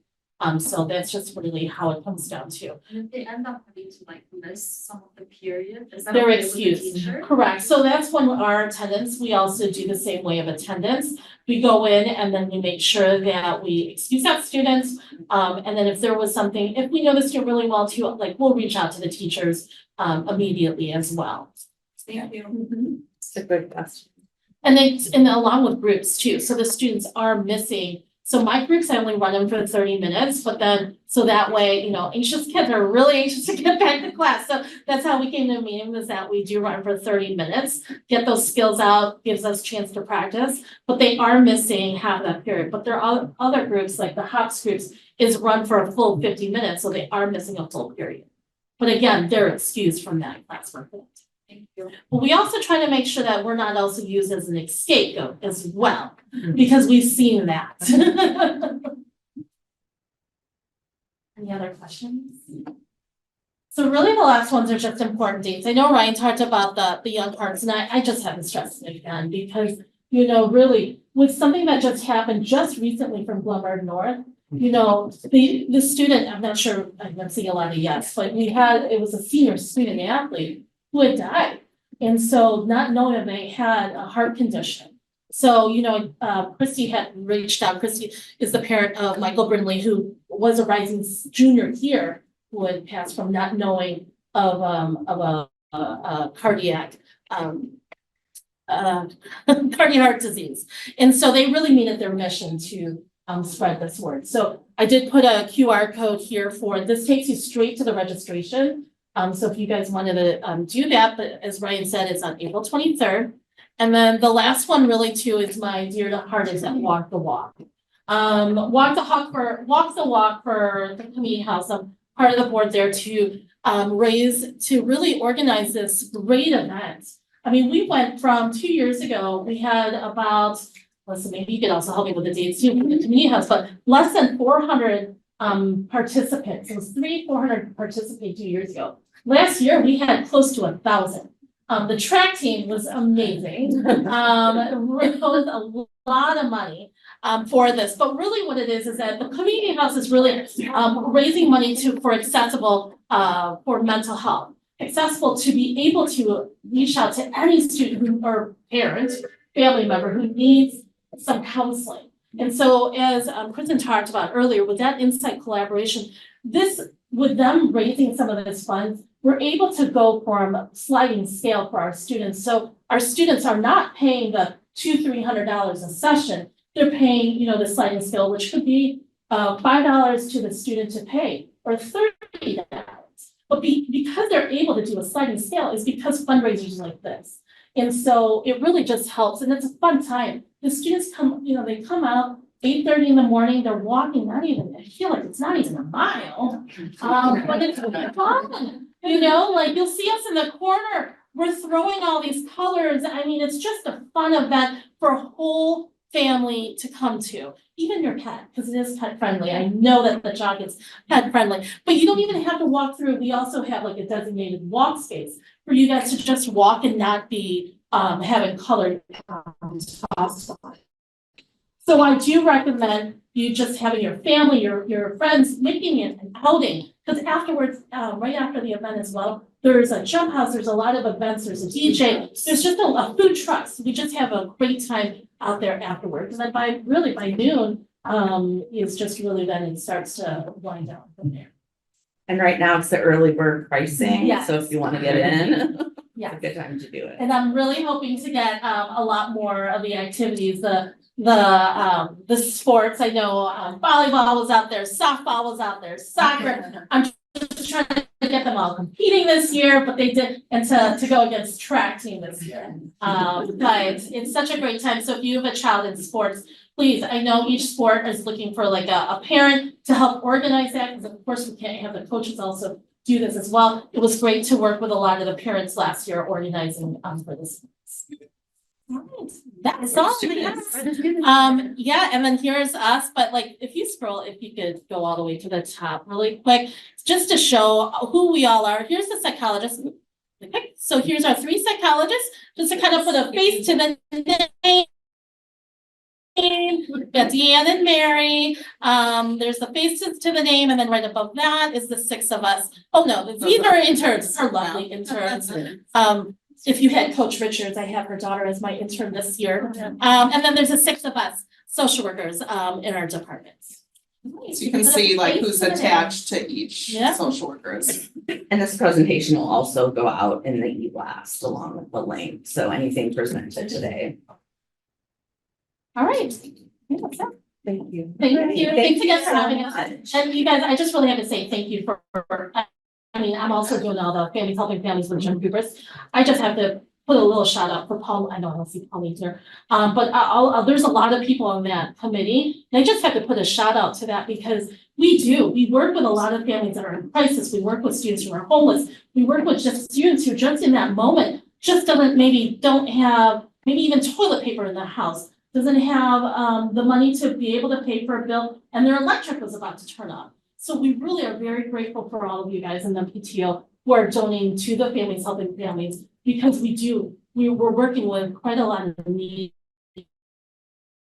[SPEAKER 12] So that's just really how it comes down to.
[SPEAKER 3] And if they end up having to like miss some of the period, is that
[SPEAKER 12] They're
[SPEAKER 3] okay with the
[SPEAKER 12] excused,
[SPEAKER 3] teacher?
[SPEAKER 12] correct. So that's when our attendance, we also do the same way of attendance. We go in and then we make sure that we excuse that students. And then if there was something, if we know the student really well too, like we'll reach out to the teachers immediately as well.
[SPEAKER 3] Thank you.
[SPEAKER 5] It's a good question.
[SPEAKER 12] And along with groups too, so the students are missing. So my groups, I only run them for 30 minutes, but then, so that way, you know, anxious kids are really anxious to get back to class. So that's how we came to a meeting, was that we do run for 30 minutes, get those skills out, gives us a chance to practice, but they are missing half that period. But there are other groups, like the HOPS groups, is run for a full 50 minutes, so they are missing a full period. But again, they're excused from that classwork.
[SPEAKER 3] Thank you.
[SPEAKER 12] But we also try to make sure that we're not also used as an scapegoat as well, because we've seen that. Any other questions? So really the last ones are just important dates. I know Ryan talked about the young hearts, and I just haven't stressed it again because, you know, really with something that just happened just recently from Glenbard North, you know, the student, I'm not sure, I'm not seeing a lot of yes, but it was a senior student athlete who had died. And so not knowing that they had a heart condition. So, you know, Christy had reached out. Christy is the parent of Michael Brindley, who was a rising junior here, who had passed from not knowing of a cardiac cardiac disease. And so they really made it their mission to spread this word. So I did put a QR code here this takes you straight to the registration. So if you guys wanted to do that, but as Ryan said, it's on April 23rd. And then the last one really too is my dear to heart is that Walk the Walk. Walk the Walk for the community house. part of the board there to really organize this great event. I mean, we went from 2 years ago, we had about, listen, maybe you could also help me with the dates too, from the community house, but less than 400 participants. It was 400 participants 2 years ago. Last year, we had close to 1,000. The track team was amazing. Raised a lot of money for this, but really what it is that the community house is really raising money for accessible for mental health. Accessible to be able to reach out to any student or parent, family member who needs some counseling. And so as Kristen talked about earlier, with that Insight collaboration, this, with them raising some of this funds, we're able to go from sliding scale for our students. So our students are not paying the $200-300 a session. They're paying, you know, the sliding scale, which could be $5 to the student to pay, or $30. But because they're able to do a sliding scale is because fundraisers like this. And so it really just helps, and it's a fun time. The students come, you know, they come out 8:30 in the morning, they're walking, not even, I feel like it's not even a mile. But it's fun, you know, like you'll see us in the corner, we're throwing all these colors. I mean, it's just a fun event for a whole family to come to, even your pet, because it is pet friendly. I know that the jog is pet friendly, but you don't even have to walk through. We also have like a designated walk space for you guys to just walk and not be having colored tossed on. So I do recommend you just having your family, your friends, making it an outing, because afterwards, right after the event as well, there's a jump house, there's a lot of events, there's a DJ, there's just a food truck. So we just have a great time out there afterwards. And then by noon, it's just really then it starts to wind down from there.
[SPEAKER 1] And right now it's the early bird pricing,
[SPEAKER 12] Yes.
[SPEAKER 1] so if you want to get in,
[SPEAKER 12] Yeah.
[SPEAKER 1] it's a good time to do it.
[SPEAKER 12] And I'm really hoping to get a lot more of the activities, the sports. I know volleyball was out there, softball was out there, soccer. I'm just trying to get them all competing this year, but they did, and to go against track team this year. But it's such a great time. So if you have a child in sports, please, I know each sport is looking for like a parent to help organize that, because of course we can't have the coaches also do this as well. It was great to work with a lot of the parents last year organizing for this. All right, that's all. Yeah, and then here's us, but like if you scroll, if you could go all the way to the top really quick, just to show who we all are. Here's the psychologist. Okay, so here's our 3 psychologists, just to kind of put a face to the name. Got Deanne and Mary. There's the faces to the name, and then right above that is the 6 of us. Oh no, these are interns, our lovely interns. If you had Coach Richards, I have her daughter as my intern this year. And then there's a 6 of us social workers in our departments.
[SPEAKER 6] So you can see like who's attached to each social workers.
[SPEAKER 1] And this presentation will also go out in the e-blast along with the link, so anything presented today.
[SPEAKER 12] All right.
[SPEAKER 6] Thank you.
[SPEAKER 12] Thank you. Thanks again for having us. And you guys, I just really have to say thank you for I mean, I'm also doing all the families, helping families with Jim Cooper's. I just have to put a little shout out for Paul. I know I don't see Pauline here. But there's a lot of people on that committee. And I just have to put a shout out to that, because we work with a lot of families that are in crisis. We work with students who are homeless. We work with just students who just in that moment just don't have maybe even toilet paper in their house, doesn't have the money to be able to pay for a bill, and their electric was about to turn off. So we really are very grateful for all of you guys in the PTO who are donating to the families, helping families, because we're working with quite a lot of need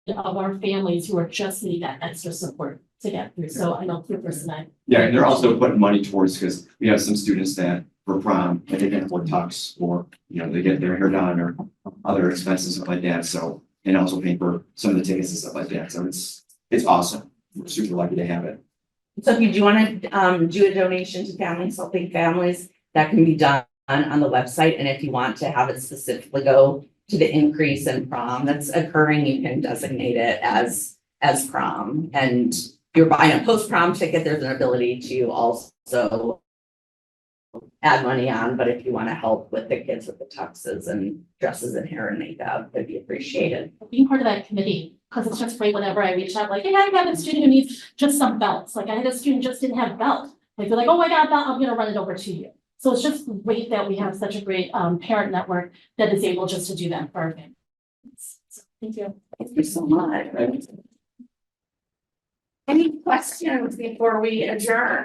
[SPEAKER 12] of our families who are just need that extra support to get through. So I know Cooper's and I.
[SPEAKER 9] Yeah, and they're also putting money towards, because we have some students that for prom, that they can afford tux, or, you know, they get their hair done or other expenses stuff like that. So, and also paying for some of the tickets and stuff like that. So it's awesome. We're super lucky to have it.
[SPEAKER 1] So if you do want to do a donation to families helping families, that can be done on the website. And if you want to have it specifically go to the increase in prom that's occurring, you can designate it as prom. And if you're buying a post-prom ticket, there's an ability to also add money on. But if you want to help with the kids with the tuxes and dresses and hair and makeup, it'd be appreciated.
[SPEAKER 12] Being part of that committee, because it's just great whenever I reach out, like, hey, I got a student who needs just some belts. Like I had a student just didn't have belt. Like, they're like, oh my God, I'm gonna run it over to you. So it's just great that we have such a great parent network that is able just to do that for our families. So, thank you.
[SPEAKER 1] Thank you so much.
[SPEAKER 7] Any questions before we adjourn?